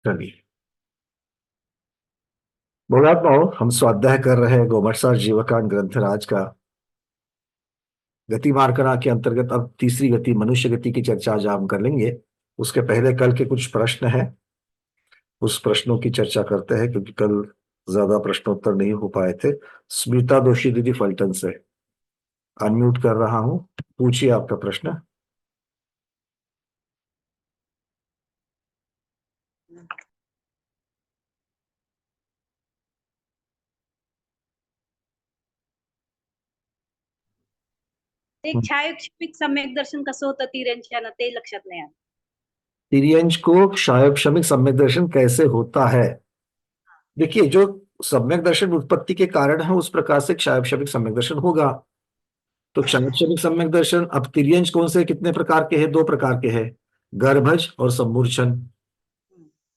चलिए, बोलात्माओं, हम स्वाध्याय कर रहे हैं गोमटसार जीवकांड ग्रंथराज का गति मार्कना के अंतर्गत। अब तीसरी गति मनुष्य गति की चर्चा आज हम कर लेंगे। उसके पहले कल के कुछ प्रश्न हैं, उस प्रश्नों की चर्चा करते हैं क्योंकि कल ज्यादा प्रश्नोत्तर नहीं हो पाए थे। स्मिता दोषी दीदी फल्टन से अनम्यूट कर रहा हूं, पूछिए आपका प्रश्न। ते छायाक्षिक सम्यक दर्शन कसं होतं तिऱ्यांच्या ना ते लक्षात नाही आलं. तिर्यंच को क्षायोक्षमिक सम्यक दर्शन कैसे होता है? देखिए, जो सम्यक दर्शन उत्पत्ति के कारण है उस प्रकार से क्षायोक्षमिक सम्यक दर्शन होगा। तो क्षायोक्षमिक सम्यक दर्शन, अब तिर्यंच कौन से कितने प्रकार के हैं? दो प्रकार के हैं, गर्भज और सम्मूर्छन,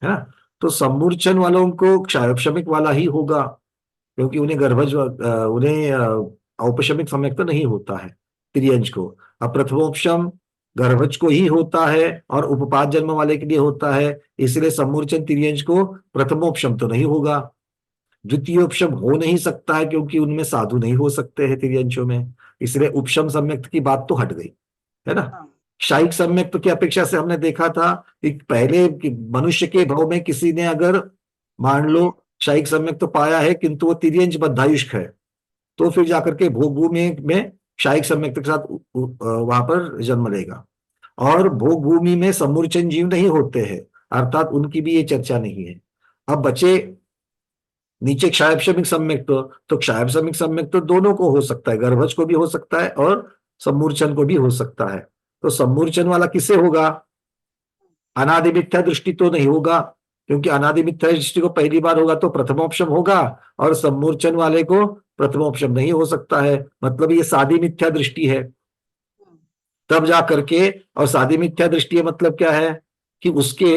है ना। तो सम्मूर्छन वालों को क्षायोक्षमिक वाला ही होगा क्योंकि उन्हें औपशमिक सम्यक तो नहीं होता है तिर्यंच को। अब प्रथमोपशम गर्भज को ही होता है और उपपाद जन्म वाले के लिए होता है, इसलिए सम्मूर्छन तिर्यंच को प्रथमोपशम तो नहीं होगा। द्वितीयोपशम हो नहीं सकता है क्योंकि उनमें साधु नहीं हो सकते हैं तिर्यंचों में, इसलिए उपशम सम्यक्त की बात तो हट गई, है ना। हाँ. शायिक सम्यक्त की अपेक्षा से हमने देखा था कि पहले कि मनुष्य के भाव में किसी ने अगर मान लो शायिक सम्यक्त तो पाया है किंतु वो तिर्यंच बद्धायुष्क है, तो फिर जाकर के भोग भूमि में शायिक सम्यक्त के साथ वहां पर जन्म लेगा। और भोग भूमि में समूर्चन जीव नहीं होते हैं, अर्थात उनकी भी ये चर्चा नहीं है। अब बचे नीचे क्षायक्षमिक सम्यक, तो क्षायक्षमिक सम्यक तो दोनों को हो सकता है, गर्भज को भी हो सकता है और सम्मूर्छन को भी हो सकता है। तो सम्मूर्छन वाला किससे होगा? अनादि मिथ्या दृष्टि तो नहीं होगा क्योंकि अनादि मिथ्या दृष्टि को पहली बार होगा तो प्रथमोपशम होगा, और सम्मूर्छन वाले को प्रथमोपशम नहीं हो सकता है, मतलब ये सादी मिथ्या दृष्टि है। तब जा करके, और सादी मिथ्या दृष्टि है मतलब क्या है कि उसके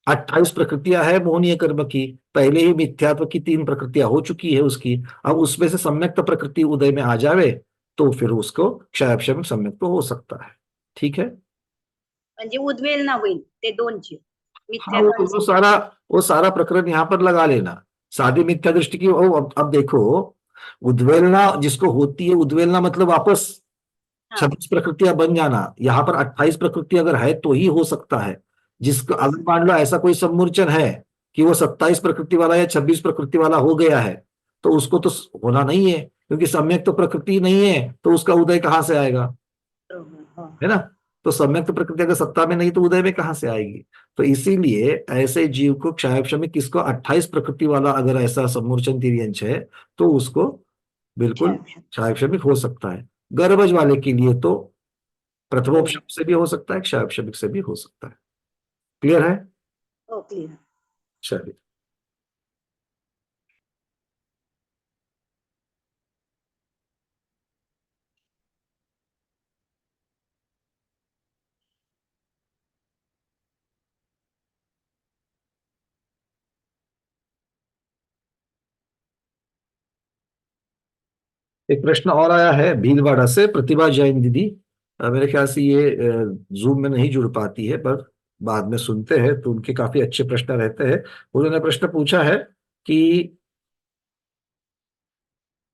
28 प्रकृतियां है मोहनीय कर्म की, पहले ही मिथ्यात्व की 3 प्रकृतियां हो चुकी है उसकी। अब उसमें से सम्यक्त प्रकृति उदय में आ जावे तो फिर उसको क्षयक्षम सम्यक्त हो सकता है। ठीक है। म्हणजे उद्वेल ना होईल ते दोनची हाँ, मिथ्यात्व आणि वो सारा प्रकरण यहां पर लगा लेना। सादी मिथ्या दृष्टि की अब देखो, उद्वेलना जिसको होती है, उद्वेलना मतलब वापस हाँ 26 प्रकृतियां बन जाना। यहाँ पर 28 प्रकृति अगर है तो ही हो सकता है। जिसको हो अगर मान लो ऐसा कोई सम्मूर्छन है कि वो 27 प्रकृति वाला या 26 प्रकृति वाला हो गया है, तो उसको तो होना नहीं है क्योंकि सम्यक तो प्रकृति नहीं है, तो उसका उदय कहाँ से आएगा, बरोबर. हो. है ना। तो सम्यक तो प्रकृति अगर सत्ता में नहीं तो उदय में कहाँ से आएगी? तो इसीलिए ऐसे जीव को क्षायक्षमिक, किसको 28 प्रकृति वाला अगर ऐसा सम्मूर्छन तिर्यंच है तो उसको बिल्कुल छाया. क्षायक्षमिक हो सकता है। गर्भज वाले के लिए तो हो. प्रथमोपशम से भी हो सकता है, क्षयक्षमिक से भी हो सकता है। क्लियर है? हो क्लियर. चलिए, एक प्रश्न और आया है भीलवाड़ा से प्रतिभा जैन दीदी। मेरे ख्याल से ये जूम में नहीं जुड़ पाती है, पर बाद में सुनते हैं तो उनके काफी अच्छे प्रश्न रहते हैं। उन्होंने प्रश्न पूछा है कि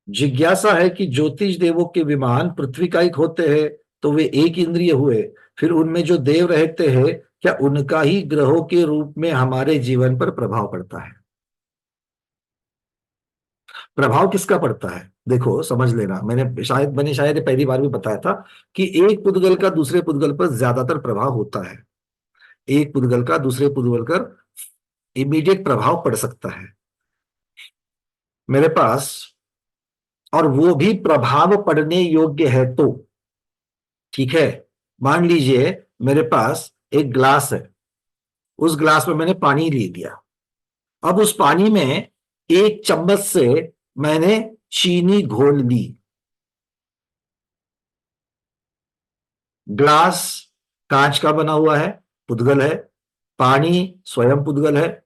जिज्ञासा है कि ज्योतिष देवों के विमान पृथ्वी का एक होते हैं, तो वे एक इंद्रिय हुए, फिर उनमें जो देव रहते हैं क्या उनका ही ग्रहों के रूप में हमारे जीवन पर प्रभाव पड़ता है? प्रभाव किसका पड़ता है? देखो समझ लेना, मैंने शायद ये पहली बार भी बताया था कि एक पुद्गल का दूसरे पुद्गल पर ज्यादातर प्रभाव होता है। एक पुद्गल का दूसरे पुद्गल पर इमीडिएट प्रभाव पड़ सकता है मेरे पास, और वो भी प्रभाव पड़ने योग्य है तो। ठीक है, मान लीजिए मेरे पास एक ग्लास है, उस ग्लास में मैंने पानी ले लिया। अब उस पानी में एक चम्मच से मैंने चीनी घोल ली। ग्लास कांच का बना हुआ है, पुद्गल है, पानी स्वयं पुद्गल है,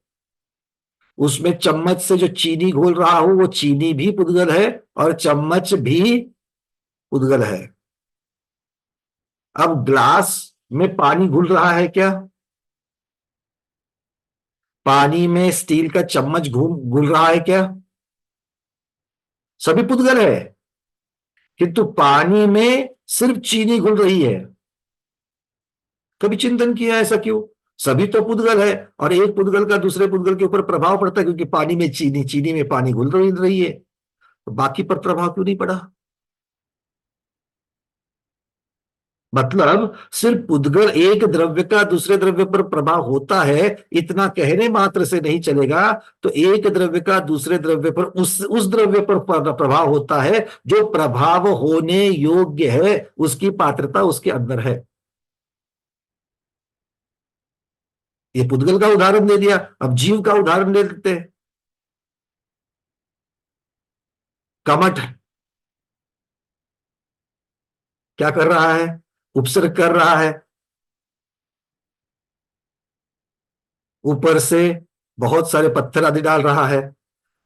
उसमें चम्मच से जो चीनी घोल रहा हूं वो चीनी भी पुद्गल है और चम्मच भी पुद्गल है। अब ग्लास में पानी घुल रहा है क्या? पानी में स्टील का चम्मच घुल रहा है क्या? सभी पुद्गल है, किंतु पानी में सिर्फ चीनी घुल रही है। कभी चिंतन किया ऐसा क्यों? सभी तो पुद्गल है, और एक पुद्गल का दूसरे पुद्गल के ऊपर प्रभाव पड़ता है, क्योंकि पानी में चीनी, चीनी में पानी घुल रही है, तो बाकी पर प्रभाव क्यों नहीं पड़ा? मतलब सिर्फ पुद्गल एक द्रव्य का दूसरे द्रव्य पर प्रभाव होता है, इतना कहने मात्र से नहीं चलेगा। तो एक द्रव्य का दूसरे द्रव्य पर, उस द्रव्य पर प्रभाव होता है जो प्रभाव होने योग्य है, उसकी पात्रता उसके अंदर है। ये पुद्गल का उदाहरण दे दिया, अब जीव का उदाहरण दे देते हैं। कमठ क्या कर रहा है? उपसर्ग कर रहा है, ऊपर से बहुत सारे पत्थर आदि डाल रहा है।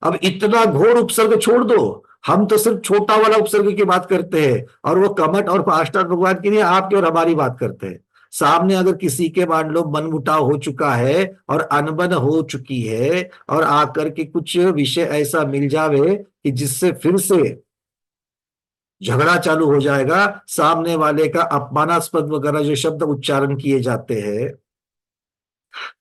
अब इतना घोर उपसर्ग छोड़ दो, हम तो सिर्फ छोटा वाला उपसर्ग की बात करते हैं, और वो कमठ और पाष्टा भगवान की नहीं, आपकी और हमारी बात करते हैं। सामने अगर किसी के मान लो मनमुटाव हो चुका है और अनबन हो चुकी है, और आकर के कुछ विषय ऐसा मिल जावे कि जिससे फिर से झगड़ा चालू हो जाएगा, सामने वाले का अपमानास्पद वगैरह जो शब्द उच्चारण किए जाते हैं,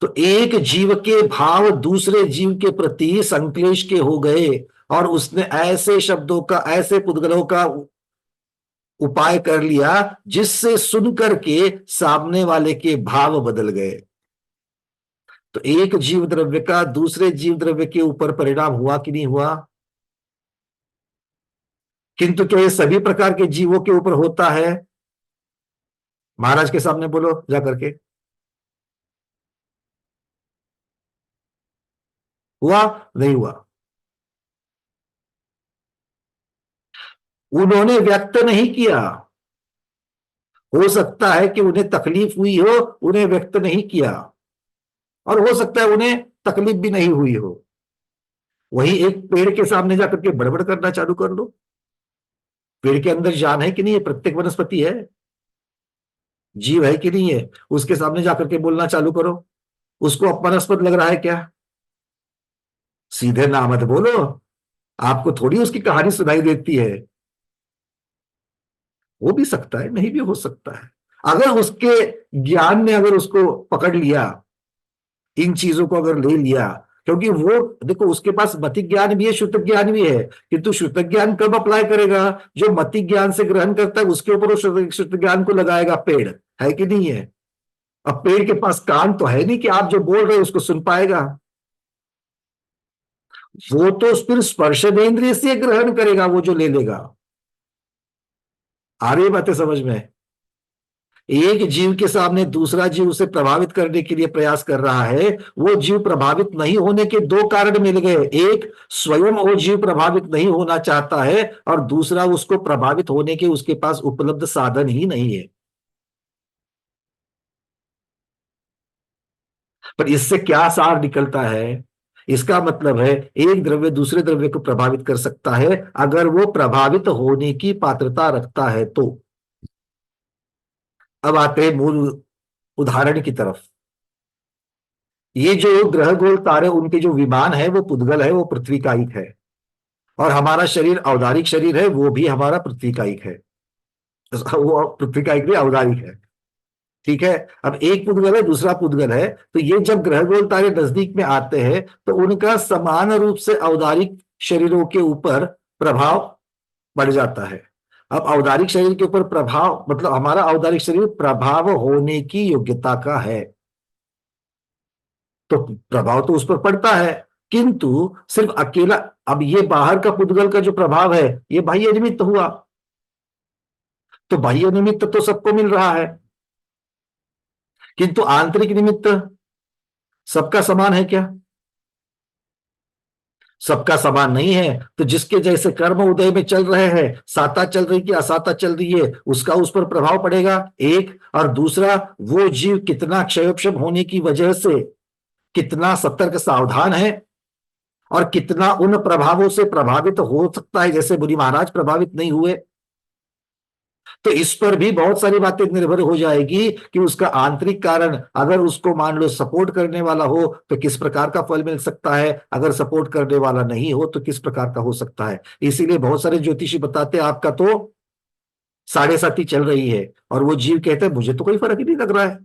तो एक जीव के भाव दूसरे जीव के प्रति संक्लेश के हो गए, और उसने ऐसे शब्दों का, ऐसे पुद्गलों का उपाय कर लिया जिससे सुन करके सामने वाले के भाव बदल गए। तो एक जीव द्रव्य का दूसरे जीव द्रव्य के ऊपर परिणाम हुआ कि नहीं हुआ? किंतु क्या ये सभी प्रकार के जीवों के ऊपर होता है? महाराज के सामने बोलो जा करके, हुआ नहीं हुआ? उन्होंने व्यक्त नहीं किया। हो सकता है कि उन्हें तकलीफ हुई हो, उन्हें व्यक्त नहीं किया, और हो सकता है उन्हें तकलीफ भी नहीं हुई हो। वही एक पेड़ के सामने जाकर के बड़बड़ करना चालू कर लो। पेड़ के अंदर जान है कि नहीं है? प्रत्येक वनस्पति है, जीव है कि नहीं है? उसके सामने जाकर के बोलना चालू करो, उसको अपमानास्पद लग रहा है क्या? सीधे ना मत बोलो, आपको थोड़ी उसकी कहानी सुनाई देती है। हो भी सकता है, नहीं भी हो सकता है। अगर उसके ज्ञान ने अगर उसको पकड़ लिया, इन चीजों को अगर ले लिया, क्योंकि वो देखो उसके पास मति ज्ञान भी है, शुद्ध ज्ञान भी है, किंतु शुद्ध ज्ञान कब अप्लाई करेगा? जो मति ज्ञान से ग्रहण करता है उसके ऊपर वो शुद्ध ज्ञान को लगाएगा। पेड़ है कि नहीं है? अब पेड़ के पास कान तो है नहीं कि आप जो बोल रहे हो उसको सुन पाएगा। वो तो फिर स्पर्शेंद्रिय से ग्रहण करेगा, वो जो ले लेगा। आ रही बातें समझ में? एक जीव के सामने दूसरा जीव उसे प्रभावित करने के लिए प्रयास कर रहा है, वो जीव प्रभावित नहीं होने के दो कारण मिल गए। एक, स्वयं वो जीव प्रभावित नहीं होना चाहता है, और दूसरा, उसको प्रभावित होने के उसके पास उपलब्ध साधन ही नहीं है। पर इससे क्या सार निकलता है? इसका मतलब है एक द्रव्य दूसरे द्रव्य को प्रभावित कर सकता है, अगर वो प्रभावित होने की पात्रता रखता है तो। अब आते हैं मूल उदाहरण की तरफ। ये जो ग्रह गोल तारे, उनके जो विमान है वो पुद्गल है, वो पृथ्वी का एक है, और हमारा शरीर औदारिक शरीर है, वो भी हमारा पृथ्वी का एक है। वो पृथ्वी का एक भी औदारिक है, ठीक है। अब एक पुद्गल है, दूसरा पुद्गल है, तो ये जब ग्रह गोल तारे नजदीक में आते हैं तो उनका समान रूप से औदारिक शरीरों के ऊपर प्रभाव बढ़ जाता है। अब औदारिक शरीर के ऊपर प्रभाव, मतलब हमारा औदारिक शरीर प्रभाव होने की योग्यता का है, तो प्रभाव तो उस पर पड़ता है, किंतु सिर्फ अकेला। अब ये बाहर का पुद्गल का जो प्रभाव है ये बाह्य निमित्त हुआ, तो बाह्य निमित्त तो सबको मिल रहा है, किंतु आंतरिक निमित्त सबका समान है क्या? सबका समान नहीं है। तो जिसके जैसे कर्म उदय में चल रहे हैं, साता चल रही कि असाता चल रही है, उसका उस पर प्रभाव पड़ेगा, एक। और दूसरा, वो जीव कितना क्षयोक्षम होने की वजह से कितना सतर्क सावधान है, और कितना उन प्रभावों से प्रभावित हो सकता है, जैसे बुरी महाराज प्रभावित नहीं हुए। तो इस पर भी बहुत सारी बातें निर्भर हो जाएगी कि उसका आंतरिक कारण, अगर उसको मान लो सपोर्ट करने वाला हो तो किस प्रकार का फल मिल सकता है, अगर सपोर्ट करने वाला नहीं हो तो किस प्रकार का हो सकता है। इसीलिए बहुत सारे ज्योतिषी बताते हैं आपका तो 7.5 चल रही है, और वो जीव कहते हैं मुझे तो कोई फर्क ही नहीं लग रहा है।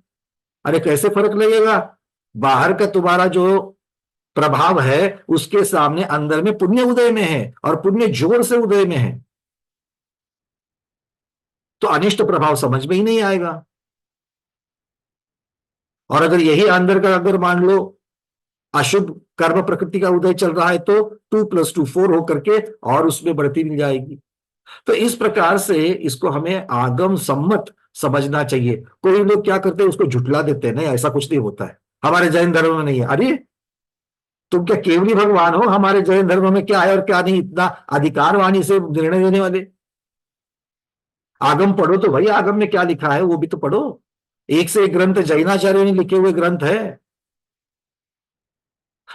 अरे कैसे फर्क लगेगा, बाहर का तुम्हारा जो प्रभाव है उसके सामने अंदर में पुण्य उदय में है, और पुण्य जोर से उदय में है, तो अनिष्ट प्रभाव समझ में ही नहीं आएगा। और अगर यही अंदर का अगर मान लो अशुभ कर्म प्रकृति का उदय चल रहा है तो 2 + 2 4 होकर के और उसमें बढ़ती मिल जाएगी। तो इस प्रकार से इसको हमें आगम सम्मत समझना चाहिए। कोई लोग क्या करते हैं, उसको झुठला देते हैं, नहीं ऐसा कुछ नहीं होता है, हमारे जैन धर्म में नहीं है। अरे तुम क्या केवली भगवान हो, हमारे जैन धर्म में क्या है और क्या नहीं, इतना अधिकार वाणी से निर्णय देने वाले। आगम पढ़ो तो भाई, आगम में क्या लिखा है वो भी तो पढ़ो। एक से एक ग्रंथ जैनाचार्यों ने लिखे हुए ग्रंथ है,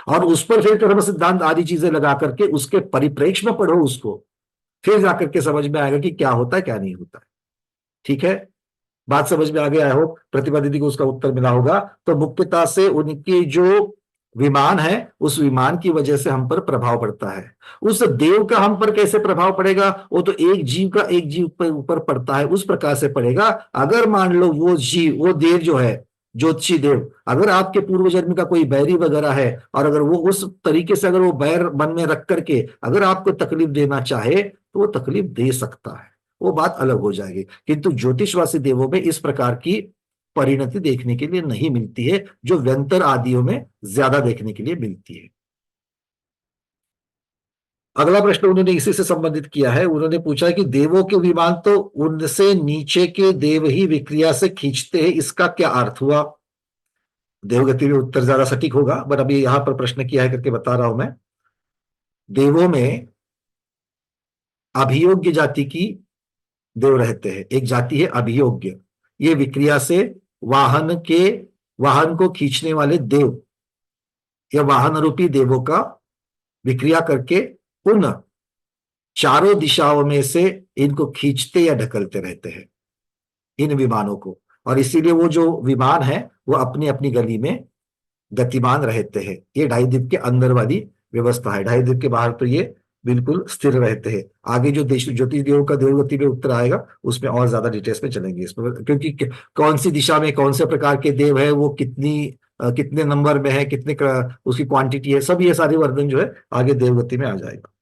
और उस पर फिर कर्म सिद्धांत आदि चीजें लगा करके उसके परिप्रेक्ष्य में पढ़ो उसको, फिर जाकर के समझ में आएगा कि क्या होता है क्या नहीं होता है। ठीक है, बात समझ में आ गया। आई होप प्रतिभा दीदी को उसका उत्तर मिला होगा। तो मुख्यतः से उनकी जो विमान है, उस विमान की वजह से हम पर प्रभाव पड़ता है। उस देव का हम पर कैसे प्रभाव पड़ेगा, वो तो एक जीव का एक जीव पर ऊपर पड़ता है, उस प्रकार से पड़ेगा। अगर मान लो वो जीव, वो देव जो है ज्योतिषी देव, अगर आपके पूर्व जन्म का कोई बैरी वगैरह है, और अगर वो उस तरीके से अगर वो बैर मन में रख करके अगर आपको तकलीफ देना चाहे तो वो तकलीफ दे सकता है, वो बात अलग हो जाएगी। किंतु ज्योतिषवासी देवों में इस प्रकार की परिणति देखने के लिए नहीं मिलती है, जो व्यंतर आदियों में ज्यादा देखने के लिए मिलती है। अगला प्रश्न उन्होंने इसी से संबंधित किया है। उन्होंने पूछा है कि देवों के विमान तो उनसे नीचे के देव ही विक्रिया से खींचते हैं, इसका क्या अर्थ हुआ। देवगति में उत्तर ज्यादा सटीक होगा, बट अभी यहां पर प्रश्न किया है करके बता रहा हूं मैं। देवों में अभियोग्य जाति की देव रहते हैं, एक जाति है अभियोग्य, ये विक्रिया से वाहन को खींचने वाले देव, या वाहन रूपी देवों का विक्रिया करके उन चारों दिशाओं में से इनको खींचते या ढकलते रहते हैं, इन विमानों को। और इसीलिए वो जो विमान है वो अपनी अपनी गली में गतिमान रहते हैं। ये ढाई द्वीप के अंदर वाली व्यवस्था है, ढाई द्वीप के बाहर तो ये बिल्कुल स्थिर रहते हैं। आगे जो देश ज्योतिष देव का देवगति में उत्तर आएगा उसमें और ज्यादा डिटेल्स में चलेंगे इसमें, क्योंकि कौन सी दिशा में कौन से प्रकार के देव है, वो कितने नंबर में है, उसकी क्वांटिटी है, सब ये सारे वर्णन जो है आगे देवगति में आ जाएगा।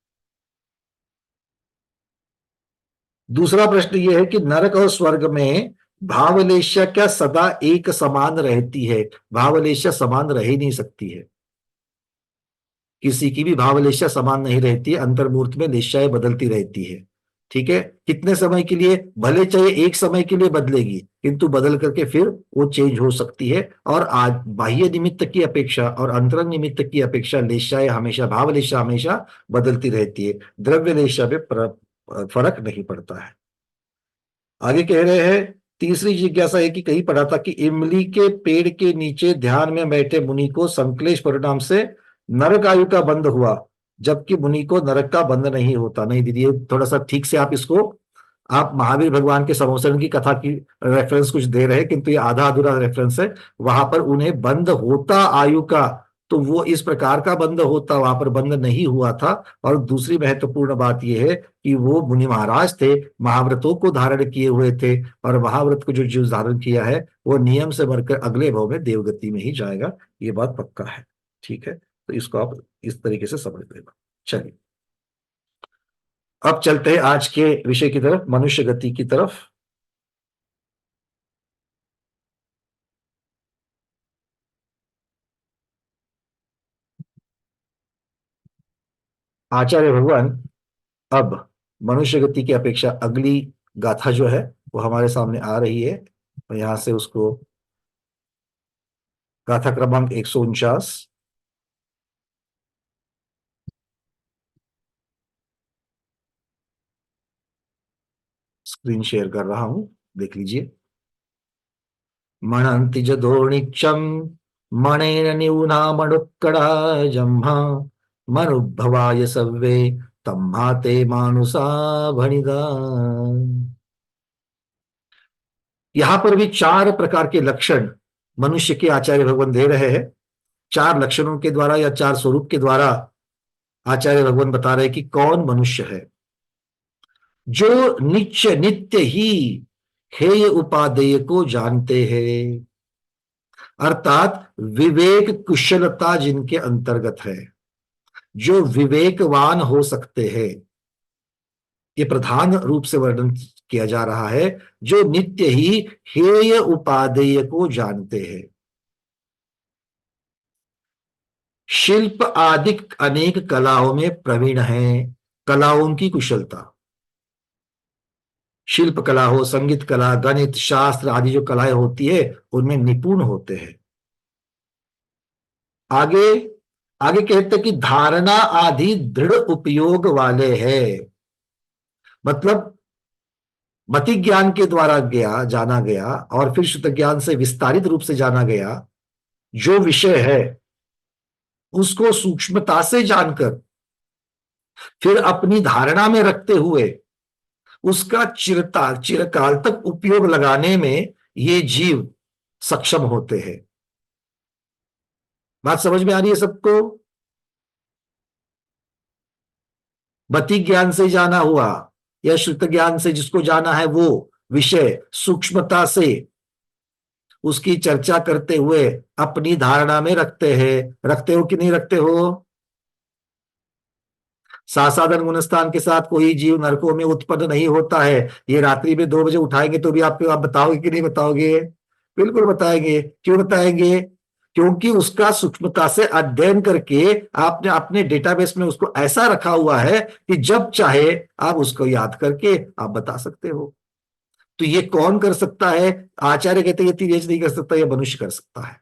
दूसरा प्रश्न ये है कि नरक और स्वर्ग में भावलेशा क्या सदा एक समान रहती है। भावलेशा समान रह ही नहीं सकती है, किसी की भी भावलेशा समान नहीं रहती है, अंतर्मूर्त में लेशाएं बदलती रहती है। ठीक है, कितने समय के लिए, भले चाहे एक समय के लिए बदलेगी, किंतु बदल करके फिर वो चेंज हो सकती है। और आज बाह्य निमित्त की अपेक्षा और अंतरंग निमित्त की अपेक्षा लेशाएं हमेशा, भावलेशा हमेशा बदलती रहती है, द्रव्य लेशा में फर्क नहीं पड़ता है। आगे कह रहे हैं, तीसरी जिज्ञासा है कि कहीं पढ़ा था कि इमली के पेड़ के नीचे ध्यान में बैठे मुनि को संक्लेश परिणाम से नरक आयु का बंध हुआ, जबकि मुनि को नरक का बंध नहीं होता। नहीं दीदी, ये थोड़ा सा ठीक से आप इसको, आप महावीर भगवान के संवत्सरण की कथा की रेफरेंस कुछ दे रहे हैं, किंतु ये आधा अधूरा रेफरेंस है। वहां पर उन्हें बंध होता आयु का, तो वो इस प्रकार का बंध होता, वहां पर बंध नहीं हुआ था। और दूसरी महत्वपूर्ण बात यह है कि वो मुनि महाराज थे, महाव्रतों को धारण किए हुए थे, और महाव्रत को जो धारण किया है वो नियम से बढ़कर अगले भाव में देवगति में ही जाएगा, ये बात पक्का है। ठीक है, तो इसको आप इस तरीके से समझ लेना। चलिए अब चलते हैं आज के विषय की तरफ, मनुष्य गति की तरफ। आचार्य भगवान अब मनुष्य गति की अपेक्षा अगली गाथा जो है वो हमारे सामने आ रही है, और यहां से उसको गाथा क्रमांक 149 स्क्रीन शेयर कर रहा हूं, देख लीजिए। मणंति जदोनिक्षम मणेन न्यूना मणुक्कड़ा जम्हा मनुभवाय सव्वे तम्हाते मानुषा भणिदा। यहां पर भी 4 प्रकार के लक्षण मनुष्य के आचार्य भगवान दे रहे हैं। 4 लक्षणों के द्वारा या 4 स्वरूप के द्वारा आचार्य भगवान बता रहे हैं कि कौन मनुष्य है। जो नित्य नित्य ही हेय उपादेय को जानते हैं, अर्थात विवेक कुशलता जिनके अंतर्गत है, जो विवेकवान हो सकते हैं, ये प्रधान रूप से वर्णन किया जा रहा है। जो नित्य ही हेय उपादेय को जानते हैं, शिल्प आदि अनेक कलाओं में प्रवीण हैं। कलाओं की कुशलता, शिल्प कला हो, संगीत कला, गणित शास्त्र आदि जो कलाएं होती है उनमें निपुण होते हैं। आगे आगे कहते हैं कि धारणा आदि दृढ़ उपयोग वाले हैं। मतलब मति ज्ञान के द्वारा जाना गया और फिर शुद्ध ज्ञान से विस्तारित रूप से जाना गया जो विषय है, उसको सूक्ष्मता से जानकर फिर अपनी धारणा में रखते हुए उसका चिरकाल तक उपयोग लगाने में ये जीव सक्षम होते हैं। बात समझ में आ रही है सबको? मति ज्ञान से जाना हुआ या श्रुत ज्ञान से जिसको जाना है वो विषय सूक्ष्मता से उसकी चर्चा करते हुए अपनी धारणा में रखते हैं। रखते हो कि नहीं रखते हो? सासाधन गुणस्थान के साथ कोई जीव नरकों में उत्पन्न नहीं होता है। ये रात्रि में 2 बजे उठाएंगे तो भी आप बताओगे कि नहीं बताओगे? बिल्कुल बताएंगे। क्यों बताएंगे? क्योंकि उसका सूक्ष्मता से अध्ययन करके आपने अपने डेटाबेस में उसको ऐसा रखा हुआ है कि जब चाहे आप उसको याद करके आप बता सकते हो। तो ये कौन कर सकता है? आचार्य कहते हैं ये तिर्यज नहीं कर सकता, ये मनुष्य कर सकता है।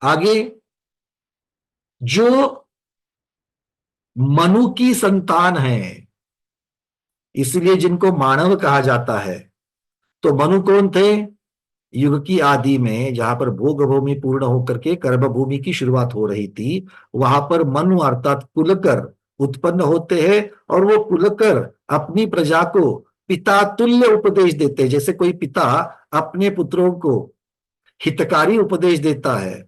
आगे, जो मनु की संतान है, इसलिए जिनको मानव कहा जाता है। तो मनु कौन थे? युग की आदि में जहां पर भोग भूमि पूर्ण होकर के कर्म भूमि की शुरुआत हो रही थी, वहां पर मनु अर्थात कुलकर उत्पन्न होते हैं और वो कुलकर अपनी प्रजा को पिता तुल्य उपदेश देते हैं। जैसे कोई पिता अपने पुत्रों को हितकारी उपदेश देता है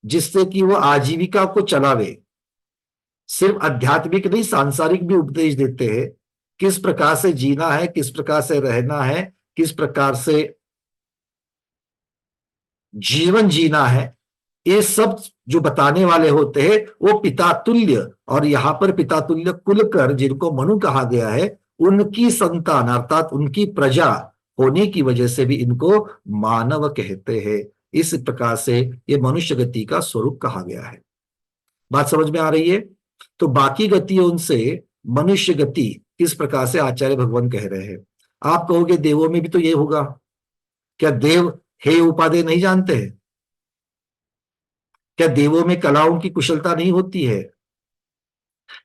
जिससे कि वो आजीविका को चलावे, सिर्फ आध्यात्मिक नहीं सांसारिक भी उपदेश देते हैं। किस प्रकार से जीना है, किस प्रकार से रहना है, किस प्रकार से जीवन जीना है, ये सब जो बताने वाले होते हैं वो पिता तुल्य। और यहां पर पिता तुल्य कुलकर जिनको मनु कहा गया है, उनकी संतान अर्थात उनकी प्रजा होने की वजह से भी इनको मानव कहते हैं। इस प्रकार से ये मनुष्य गति का स्वरूप कहा गया है। बात समझ में आ रही है? तो बाकी गतियों से मनुष्य गति किस प्रकार से आचार्य भगवान कह रहे हैं। आप कहोगे देवों में भी तो ये होगा। क्या देव हे उपादेय नहीं जानते हैं? क्या देवों में कलाओं की कुशलता नहीं होती है?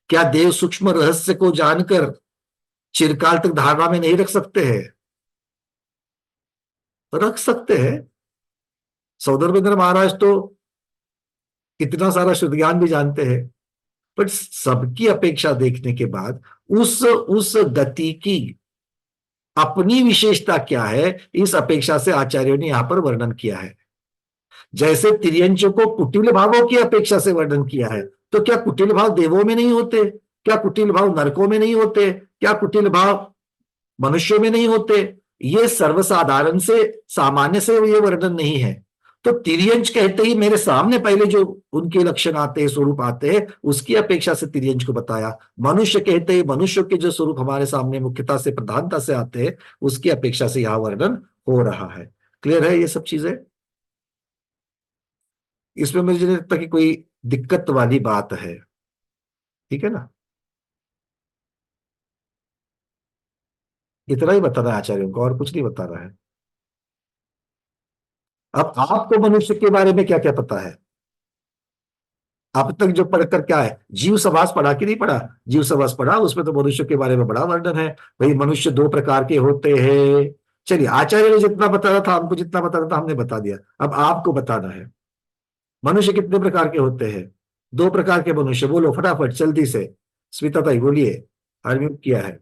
क्या देव सूक्ष्म रहस्य को जानकर चिरकाल तक धारणा में नहीं रख सकते हैं? रख सकते हैं। सौंदर्येंद्र महाराज तो इतना सारा शुद्ध ज्ञान भी जानते हैं, बट सबकी अपेक्षा देखने के बाद उस गति की अपनी विशेषता क्या है, इस अपेक्षा से आचार्यों ने यहां पर वर्णन किया है। जैसे तिर्यंचों को कुटिल भावों की अपेक्षा से वर्णन किया है, तो क्या कुटिल भाव देवों में नहीं होते? क्या कुटिल भाव नरकों में नहीं होते? क्या कुटिल भाव मनुष्यों में नहीं होते? ये सर्वसाधारण से सामान्य से ये वर्णन नहीं है। तो तिर्यंच कहते ही मेरे सामने पहले जो उनके लक्षण आते हैं, स्वरूप आते हैं, उसकी अपेक्षा से तिर्यंच को बताया। मनुष्य कहते ही मनुष्य के जो स्वरूप हमारे सामने मुख्यता से प्रधानता से आते हैं, उसकी अपेक्षा से यहां वर्णन हो रहा है। क्लियर है ये सब चीजें? इसमें मुझे नहीं लगता कि कोई दिक्कत वाली बात है। ठीक है ना? इतना ही बता रहा है आचार्यों को, और कुछ नहीं बता रहा है। अब आपको मनुष्य के बारे में क्या क्या पता है? अब तक जो पढ़कर क्या है, जीव समास पढ़ा कि नहीं पढ़ा? जीव समास पढ़ा, उसमें तो मनुष्य के बारे में बड़ा वर्णन है। भाई मनुष्य 2 प्रकार के होते हैं। चलिए, आचार्य ने जितना बताया था, हमको जितना बताना था हमने बता दिया। अब आपको बताना है मनुष्य कितने प्रकार के होते हैं। 2 प्रकार के मनुष्य बोलो फटाफट जल्दी से। स्मिता ताई बोलिए, अनम्यूट किया है।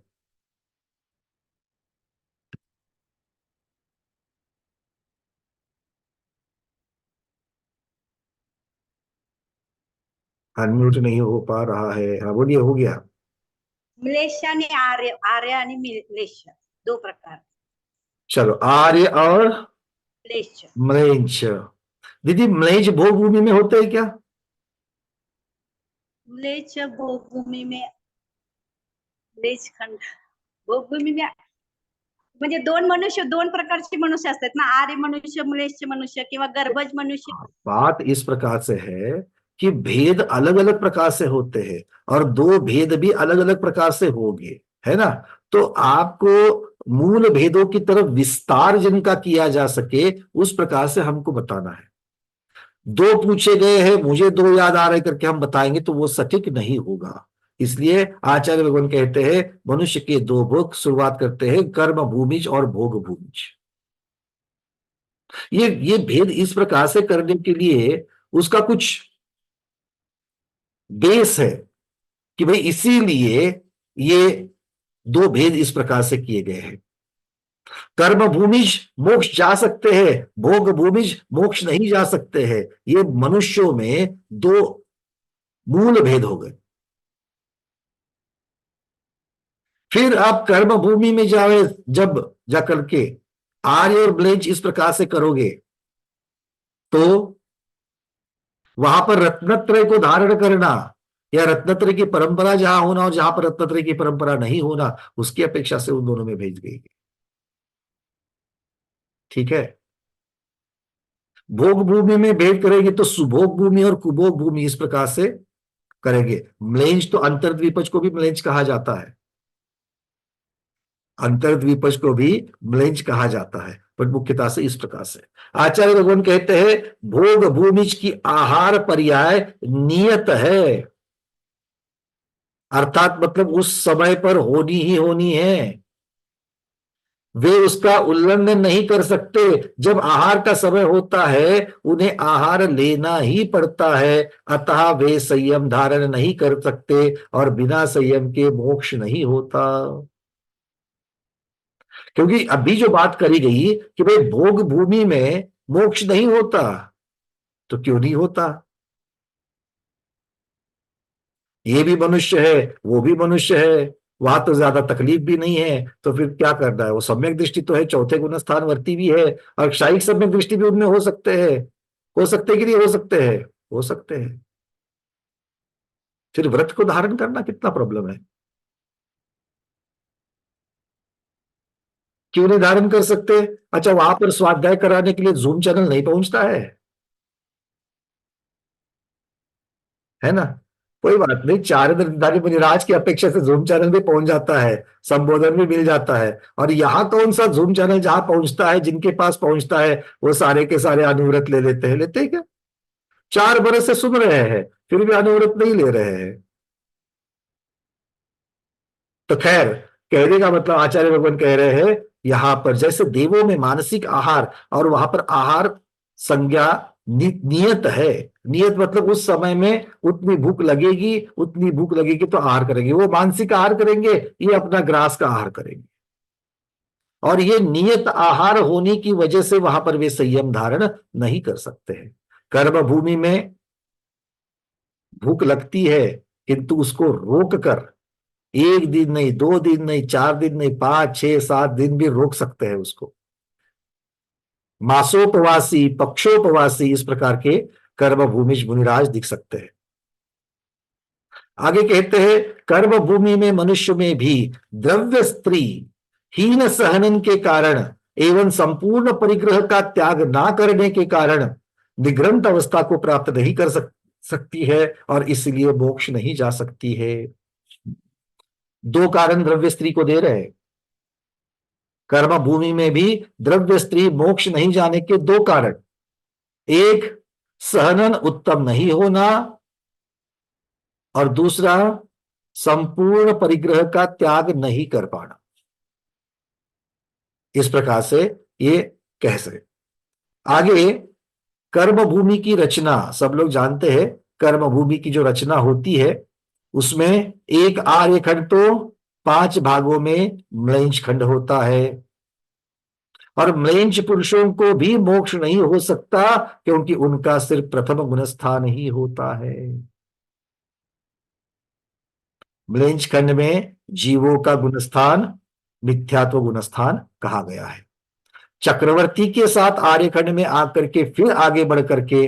अनम्यूट नहीं हो पा रहा है। हाँ बोलिए, हो गया। म्लेच्छ आणि आर्य, आर्य आणि म्लेच्छ दो प्रकार। चलो, आर्य और म्लेच्छ। म्लेच्छ। दीदी, म्लेच्छ भोग भूमि में होते हैं क्या? म्लेच्छ भोगभूमी में, म्लेच्छ खंड भोगभूमी में म्हणजे दोन प्रकारचे मनुष्य असतात ना, आर्य मनुष्य, म्लेच्छ मनुष्य किंवा गर्भज मनुष्य। बात इस प्रकार से है कि भेद अलग अलग प्रकार से होते हैं, और दो भेद भी अलग अलग प्रकार से होंगे, है ना? तो आपको मूल भेदों की तरफ विस्तार जिनका किया जा सके, उस प्रकार से हमको बताना है। दो पूछे गए हैं, मुझे दो याद आ रहे करके हम बताएंगे तो वो सटीक नहीं होगा। इसलिए आचार्य भगवान कहते हैं मनुष्य के दो भोग, शुरुआत करते हैं कर्म भूमिज और भोग भूमिज। ये भेद इस प्रकार से करने के लिए उसका कुछ बेस है कि भाई इसीलिए ये दो भेद इस प्रकार से किए गए हैं। कर्म भूमिज मोक्ष जा सकते हैं, भोग भूमिज मोक्ष नहीं जा सकते हैं। ये मनुष्यों में दो मूल भेद हो गए। फिर आप कर्म भूमि में जाओ, जब जाकर के आर्य और ब्लेंच इस प्रकार से करोगे तो वहां पर रत्नत्रय को धारण करना, या रत्नत्रय की परंपरा जहां होना और जहां पर रत्नत्रय की परंपरा नहीं होना, उसकी अपेक्षा से उन दोनों में भेज गई। ठीक है। भोग भूमि में भेद करेंगे तो सुभोग भूमि और कुभोग भूमि इस प्रकार से करेंगे। म्लेंच तो अंतर्द्वीपज को भी म्लेंच कहा जाता है, अंतर्द्वीपज को भी म्लेंच कहा जाता है, पर मुख्यतः से इस प्रकार से। आचार्य भगवान कहते हैं भोग भूमिज की आहार पर्याय नियत है, अर्थात मतलब उस समय पर होनी ही होनी है, वे उसका उल्लंघन नहीं कर सकते। जब आहार का समय होता है उन्हें आहार लेना ही पड़ता है, अतः वे संयम धारण नहीं कर सकते, और बिना संयम के मोक्ष नहीं होता। क्योंकि अभी जो बात करी गई कि भाई भोग भूमि में मोक्ष नहीं होता, तो क्यों नहीं होता? ये भी मनुष्य है, वो भी मनुष्य है, वहां तो ज्यादा तकलीफ भी नहीं है, तो फिर क्या करना है? वो सम्यक दृष्टि तो है, चौथे गुण स्थान वर्ती भी है, और क्षायिक सम्यक दृष्टि भी उनमें हो सकते हैं। हो सकते कि नहीं हो सकते हैं? हो सकते हैं। फिर व्रत को धारण करना कितना प्रॉब्लम है? क्यों नहीं धारण कर सकते? अच्छा, वहां पर स्वाध्याय कराने के लिए जूम चैनल नहीं पहुंचता है ना? कोई बात नहीं, चारिद्रधारी मुनिराज की अपेक्षा से जूम चैनल भी पहुंच जाता है, संबोधन भी मिल जाता है। और यहाँ कौन सा जूम चैनल जहां पहुंचता है, जिनके पास पहुंचता है वो सारे के सारे अनुव्रत ले लेते हैं। लेते हैं क्या? 4 बरस से सुन रहे हैं, फिर भी अनुव्रत नहीं ले रहे हैं। तो खैर, कहने का मतलब आचार्य भगवान कह रहे हैं यहां पर जैसे देवों में मानसिक आहार, और वहां पर आहार संज्ञा नियत है। नियत मतलब उस समय में उतनी भूख लगेगी, उतनी भूख लगेगी तो आहार करेंगे। वो मानसिक आहार करेंगे, ये अपना ग्रास का आहार करेंगे, और ये नियत आहार होने की वजह से वहां पर वे संयम धारण नहीं कर सकते हैं। कर्म भूमि में भूख लगती है, किंतु उसको रोक कर, 1 दिन नहीं, 2 दिन नहीं, 4 दिन नहीं, 5, 6, 7 दिन भी रोक सकते हैं उसको। मासोपवासी, पक्षोपवासी इस प्रकार के कर्म भूमिज मुनिराज दिख सकते हैं। आगे कहते हैं कर्म भूमि में मनुष्य में भी द्रव्य स्त्री हीन सहनन के कारण एवं संपूर्ण परिग्रह का त्याग ना करने के कारण निग्रंथ अवस्था को प्राप्त नहीं कर सकती है, और इसलिए मोक्ष नहीं जा सकती है। दो कारण द्रव्य स्त्री को दे रहे हैं। कर्म भूमि में भी द्रव्य स्त्री मोक्ष नहीं जाने के दो कारण, एक सहनन उत्तम नहीं होना, और दूसरा संपूर्ण परिग्रह का त्याग नहीं कर पाना। इस प्रकार से ये कह सके। आगे कर्म भूमि की रचना सब लोग जानते हैं। कर्म भूमि की जो रचना होती है उसमें एक आर्य खंड तो 5 भागों में म्लेंछ खंड होता है, और म्लेंछ पुरुषों को भी मोक्ष नहीं हो सकता, क्योंकि उनका सिर्फ प्रथम गुण स्थान ही होता है। म्लेंछ खंड में जीवों का गुणस्थान मिथ्यात्व गुणस्थान कहा गया है। चक्रवर्ती के साथ आर्यखंड में आकर के फिर आगे बढ़ करके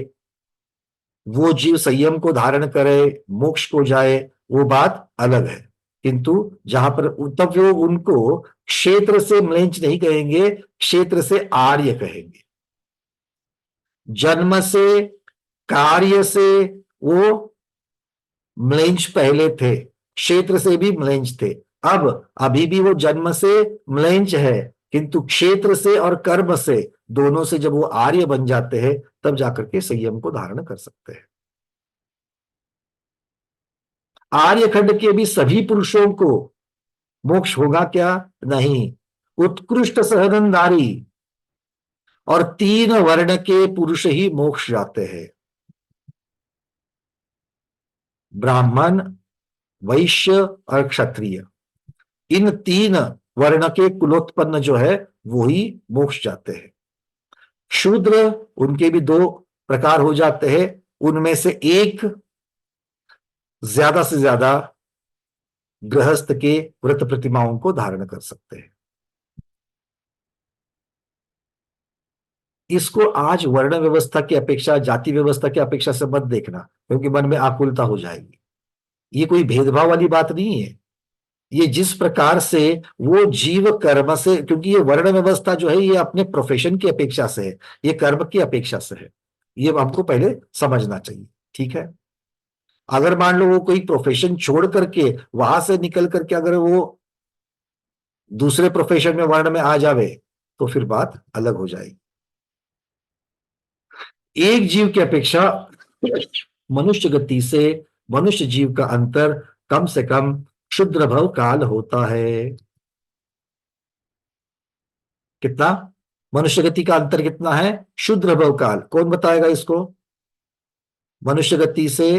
वो जीव संयम को धारण करे, मोक्ष को जाए, वो बात अलग है। किंतु जहां पर तब वो उनको क्षेत्र से म्लेंछ नहीं कहेंगे, क्षेत्र से आर्य कहेंगे। जन्म से, कार्य से वो म्लेंछ पहले थे, क्षेत्र से भी म्लेंछ थे। अब अभी भी वो जन्म से म्लेंछ है, किंतु क्षेत्र से और कर्म से, दोनों से जब वो आर्य बन जाते हैं तब जाकर के संयम को धारण कर सकते हैं। आर्यखंड के भी सभी पुरुषों को मोक्ष होगा क्या? नहीं। उत्कृष्ट सहनंदारी और 3 वर्ण के पुरुष ही मोक्ष जाते हैं। ब्राह्मण, वैश्य और क्षत्रिय, इन 3 वर्ण के कुलोत्पन्न जो है वो ही मोक्ष जाते हैं। शूद्र, उनके भी 2 प्रकार हो जाते हैं, उनमें से एक ज्यादा से ज्यादा गृहस्थ के व्रत प्रतिमाओं को धारण कर सकते हैं। इसको आज वर्ण व्यवस्था की अपेक्षा, जाति व्यवस्था की अपेक्षा से मत देखना, क्योंकि मन में आकुलता हो जाएगी। ये कोई भेदभाव वाली बात नहीं है। ये जिस प्रकार से वो जीव कर्म से, क्योंकि ये वर्ण व्यवस्था जो है ये अपने प्रोफेशन की अपेक्षा से है, ये कर्म की अपेक्षा से है। ये हमको पहले समझना चाहिए, ठीक है। अगर मान लो वो कोई प्रोफेशन छोड़ करके वहां से निकल करके अगर वो दूसरे प्रोफेशन में, वर्ण में आ जावे, तो फिर बात अलग हो जाएगी। एक जीव की अपेक्षा मनुष्य गति से मनुष्य जीव का अंतर कम से कम क्षुद्र भव काल होता है। कितना? मनुष्य गति का अंतर कितना है? क्षुद्र भव काल। कौन बताएगा इसको? मनुष्य गति से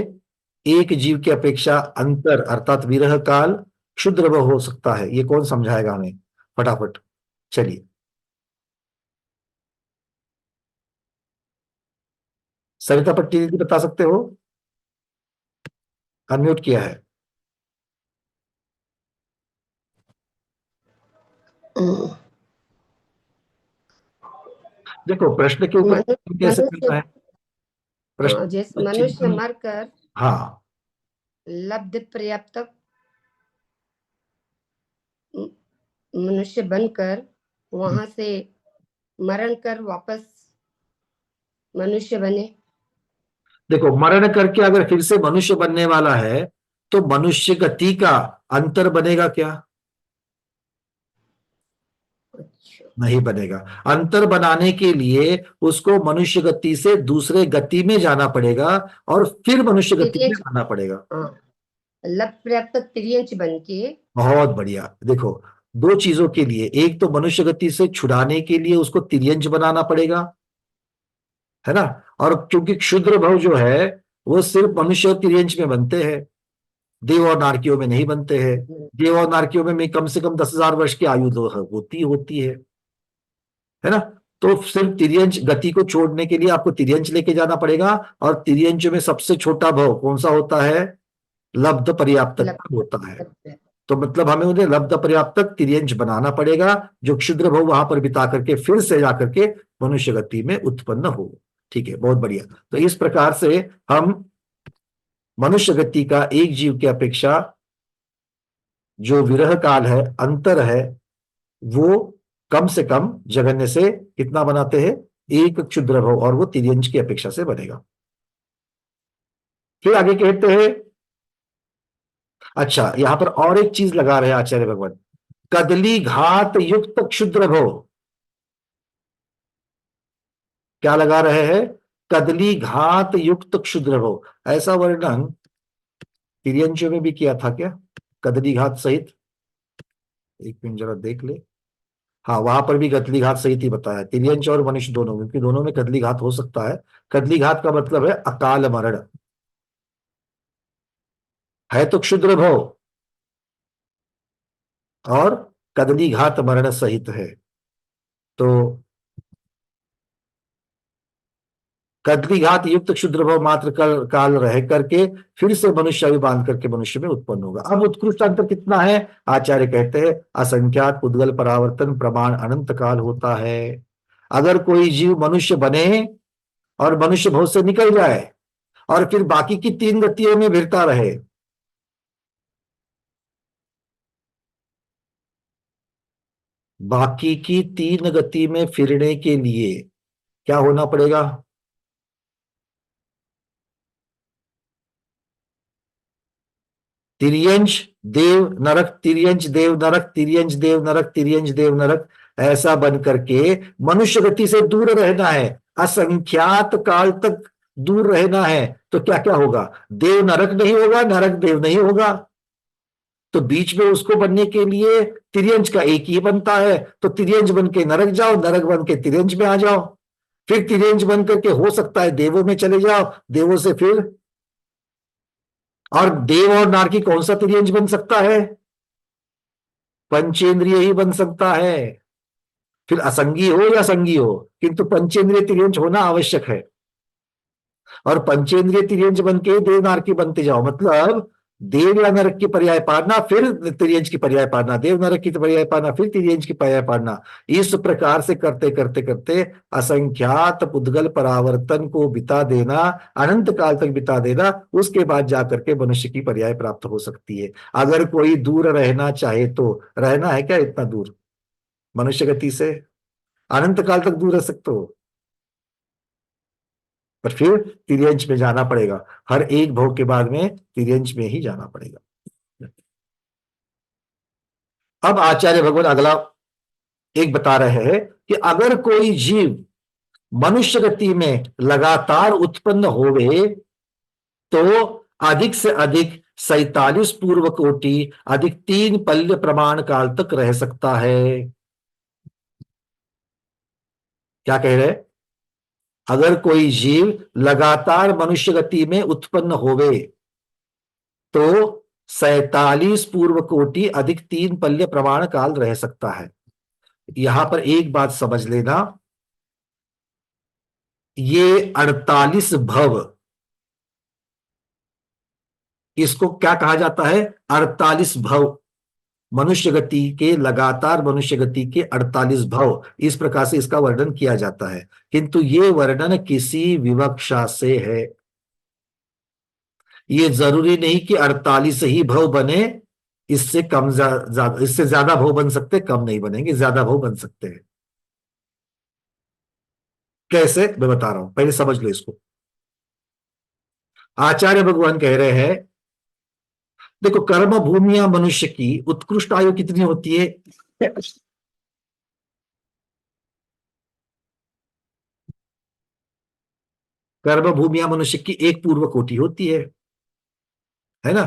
एक जीव की अपेक्षा अंतर अर्थात विरह काल क्षुद्र भव हो सकता है, ये कौन समझाएगा हमें? फटाफट चलिए। सरिता पट्टी दीदी बता सकते हो? अनम्यूट किया है। देखो प्रश्न के ऊपर कैसे मनुष्य, करना है प्रश्न? जैसे मनुष्य मरकर हाँ, लब्ध पर्याप्त मनुष्य बनकर वहां से मरण कर वापस मनुष्य बने। देखो मरण करके अगर फिर से मनुष्य बनने वाला है तो मनुष्य गति का अंतर बनेगा क्या? अच्छा, नहीं बनेगा। अंतर बनाने के लिए उसको मनुष्य गति से दूसरे गति में जाना पड़ेगा और फिर मनुष्य गति में आना पड़ेगा। लब्ध पर्याप्त तिर्यंच बन के। बहुत बढ़िया। देखो, 2 चीजों के लिए, एक तो मनुष्य गति से छुड़ाने के लिए उसको तिर्यंच बनाना पड़ेगा, है ना। और क्योंकि क्षुद्र भव जो है वो सिर्फ मनुष्य और तिर्यंच में बनते हैं, देव और नारकियों में नहीं बनते हैं। देव और नारकियों में कम से कम 10,000 वर्ष की आयु तो होती है ना। तो सिर्फ तिर्यंच गति को छोड़ने के लिए आपको तिर्यंच लेके जाना पड़ेगा, और तिर्यंच में सबसे छोटा भव कौन सा होता है? लब्ध पर्याप्त होता है। तो मतलब हमें उन्हें लब्ध पर्याप्त तिर्यंच बनाना पड़ेगा, जो क्षुद्र भव वहां पर बिता करके फिर से जाकर के मनुष्य गति में उत्पन्न हो। ठीक है, बहुत बढ़िया। तो इस प्रकार से हम मनुष्य गति का एक जीव की अपेक्षा जो विरह काल है, अंतर है, वो कम से कम जगन्य से कितना बनाते हैं? एक क्षुद्र भव, और वो तिर्यंच की अपेक्षा से बनेगा। फिर आगे कहते हैं, अच्छा यहां पर और एक चीज लगा रहे हैं आचार्य भगवान, कदली घात युक्त क्षुद्र भव। क्या लगा रहे हैं? कदली घात युक्त क्षुद्र भव। ऐसा वर्णन तिर्यंचों में भी किया था क्या? कदली घात सहित? एक मिनट जरा देख ले। हाँ, वहां पर भी कदली घात सहित ही बताया, तिर्यंच और मनुष्य दोनों, क्योंकि दोनों में कदली घात हो सकता है। कदली घात का मतलब है अकाल मरण, है तो क्षुद्र भव और कदली घात मरण सहित है। तो कदलीघात युक्त क्षुद्र भव मात्र काल रह करके फिर से मनुष्य आयु बांध करके मनुष्य में उत्पन्न होगा। अब उत्कृष्ट अंतर कितना है? आचार्य कहते हैं असंख्यात पुद्गल परावर्तन प्रमाण अनंत काल होता है। अगर कोई जीव मनुष्य बने और मनुष्य भव से निकल जाए और फिर बाकी की 3 गतियों में फिरता रहे, बाकी की 3 गति में फिरने के लिए क्या होना पड़ेगा? तिर्यंश देव नरक, तिर्यंश देव नरक, तिर्यंश देव नरक, तिर्यंश देव नरक, ऐसा बन करके मनुष्य गति से दूर रहना है, असंख्यात काल तक दूर रहना है। तो क्या क्या होगा? देव नरक नहीं होगा, नरक देव नहीं होगा, तो बीच में उसको बनने के लिए तिर्यंश का एक ही बनता है। तो तिर्यंश बन के नरक जाओ, नरक बन के तिर्यंश में आ जाओ, फिर तिर्यंश बन करके हो सकता है देवों में चले जाओ, देवों से फिर, और देव और नारकी कौन सा तिर्यंश बन सकता है? पंचेंद्रिय ही बन सकता है, फिर असंगी हो या संगी हो, किंतु पंचेंद्रिय तिर्यंश होना आवश्यक है। और पंचेंद्रिय तिर्यंश बन के देव नारकी बनते जाओ, मतलब देव या नरक की पर्याय पाड़ना, फिर तिर्यंश की पर्याय पाड़ना, देव नरक की पर्याय पाड़ना, फिर तिर्यंश की पर्याय पाड़ना। इस प्रकार से करते करते करते असंख्यात पुद्गल परावर्तन को बिता देना, अनंत काल तक बिता देना, उसके बाद जाकर के मनुष्य की पर्याय प्राप्त हो सकती है। अगर कोई दूर रहना चाहे तो रहना है क्या इतना दूर मनुष्य गति से? अनंत काल तक दूर रह सकते हो, पर फिर तिर्यंश में जाना पड़ेगा, हर एक भव के बाद में तिर्यंश में ही जाना पड़ेगा। अब आचार्य भगवान अगला एक बता रहे हैं कि अगर कोई जीव मनुष्य गति में लगातार उत्पन्न होवे तो अधिक से अधिक 47 पूर्व कोटि अधिक 3 पल्य प्रमाण काल तक रह सकता है। क्या कह रहे? अगर कोई जीव लगातार मनुष्य गति में उत्पन्न होवे तो 47 पूर्व कोटि अधिक 3 पल्य प्रमाण काल रह सकता है। यहां पर एक बात समझ लेना, ये 48 भव, इसको क्या कहा जाता है? 48 भव, मनुष्य गति के, लगातार मनुष्य गति के 48 भव, इस प्रकार से इसका वर्णन किया जाता है। किंतु ये वर्णन किसी विवक्षा से है, ये जरूरी नहीं कि 48 ही भव बने, इससे कम ज्यादा, इससे ज्यादा भव बन सकते, कम नहीं बनेंगे, ज्यादा भव बन सकते हैं। कैसे मैं बता रहा हूं, पहले समझ लो इसको। आचार्य भगवान कह रहे हैं, देखो कर्म भूमिया मनुष्य की उत्कृष्ट आयु कितनी होती है? कर्म भूमिया मनुष्य की एक पूर्व कोटि होती है ना,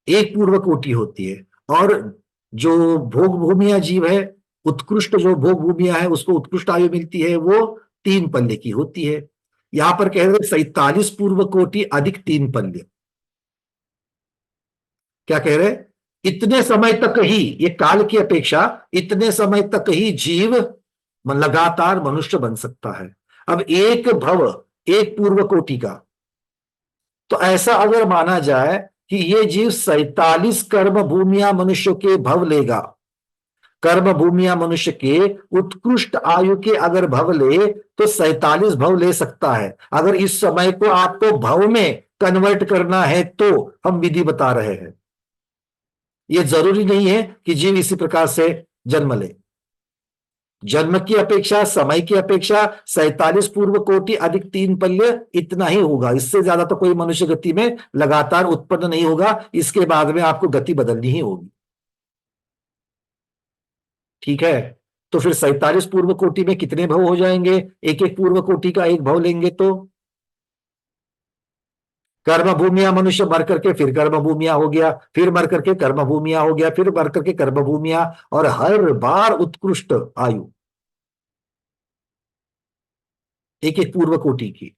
एक पूर्व कोटि होती है। और जो भोग भूमिया जीव है, उत्कृष्ट जो भोग भूमिया है, उसको उत्कृष्ट आयु मिलती है, वो 3 पल्य की होती है। यहां पर कह रहे 47 पूर्व कोटि अधिक 3 पल्य। क्या कह रहे? इतने समय तक ही, ये काल की अपेक्षा इतने समय तक ही जीव लगातार मनुष्य बन सकता है। अब एक भव, एक पूर्व कोटि का, तो ऐसा अगर माना जाए कि ये जीव 47 कर्म भूमिया मनुष्य के भव लेगा, कर्म भूमिया मनुष्य के उत्कृष्ट आयु के अगर भव ले तो 47 भव ले सकता है। अगर इस समय को आपको भव में कन्वर्ट करना है तो हम विधि बता रहे हैं, यह जरूरी नहीं है कि जीव इसी प्रकार से जन्म ले। जन्म की अपेक्षा, समय की अपेक्षा 47 पूर्व कोटि अधिक 3 पल्य इतना ही होगा, इससे ज्यादा तो कोई मनुष्य गति में लगातार उत्पन्न नहीं होगा। इसके बाद में आपको गति बदलनी ही होगी, ठीक है? तो फिर 47 पूर्व कोटि में कितने भव हो जाएंगे? एक एक पूर्व कोटि का एक भव लेंगे तो कर्म भूमिया मनुष्य मर करके फिर कर्म भूमिया हो गया, फिर मर करके कर्म भूमिया हो गया, फिर मर करके कर्म भूमिया, और हर बार उत्कृष्ट आयु एक एक पूर्व कोटि की।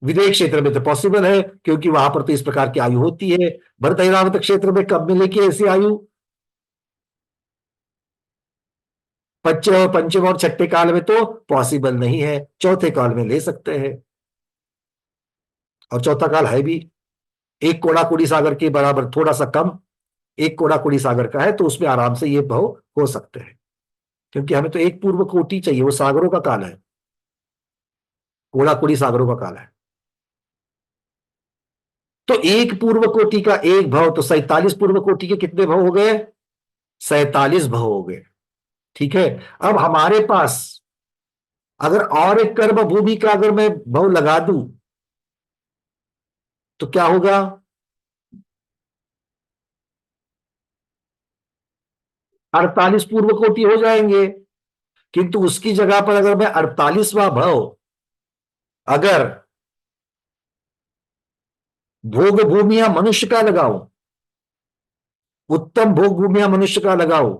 विदेश क्षेत्र में तो पॉसिबल है, क्योंकि वहां पर तो इस प्रकार की आयु होती है। भरत ऐरावत क्षेत्र में कब मिलेगी ऐसी आयु? पंचम और छठे काल में तो पॉसिबल नहीं है, चौथे काल में ले सकते हैं। और चौथा काल है भी एक कोड़ाकुड़ी सागर के बराबर, थोड़ा सा कम, एक कोड़ाकुड़ी सागर का है, तो उसमें आराम से ये भाव हो सकते हैं। क्योंकि हमें तो एक पूर्व कोटि चाहिए, वो सागरों का काल है, कोड़ाकुड़ी सागरों का काल है। तो एक पूर्व कोटि का एक भाव, तो 47 पूर्व कोटि के कितने भाव हो गए? 47 भाव हो गए। ठीक है। अब हमारे पास अगर और एक कर्म भूमि का अगर मैं भाव लगा दूं तो क्या होगा? 48 पूर्व कोटि हो जाएंगे। किंतु उसकी जगह पर अगर मैं 48वां भाव अगर भोग भूमिया मनुष्य का लगाऊं, उत्तम भोग भूमिया मनुष्य का लगाऊं,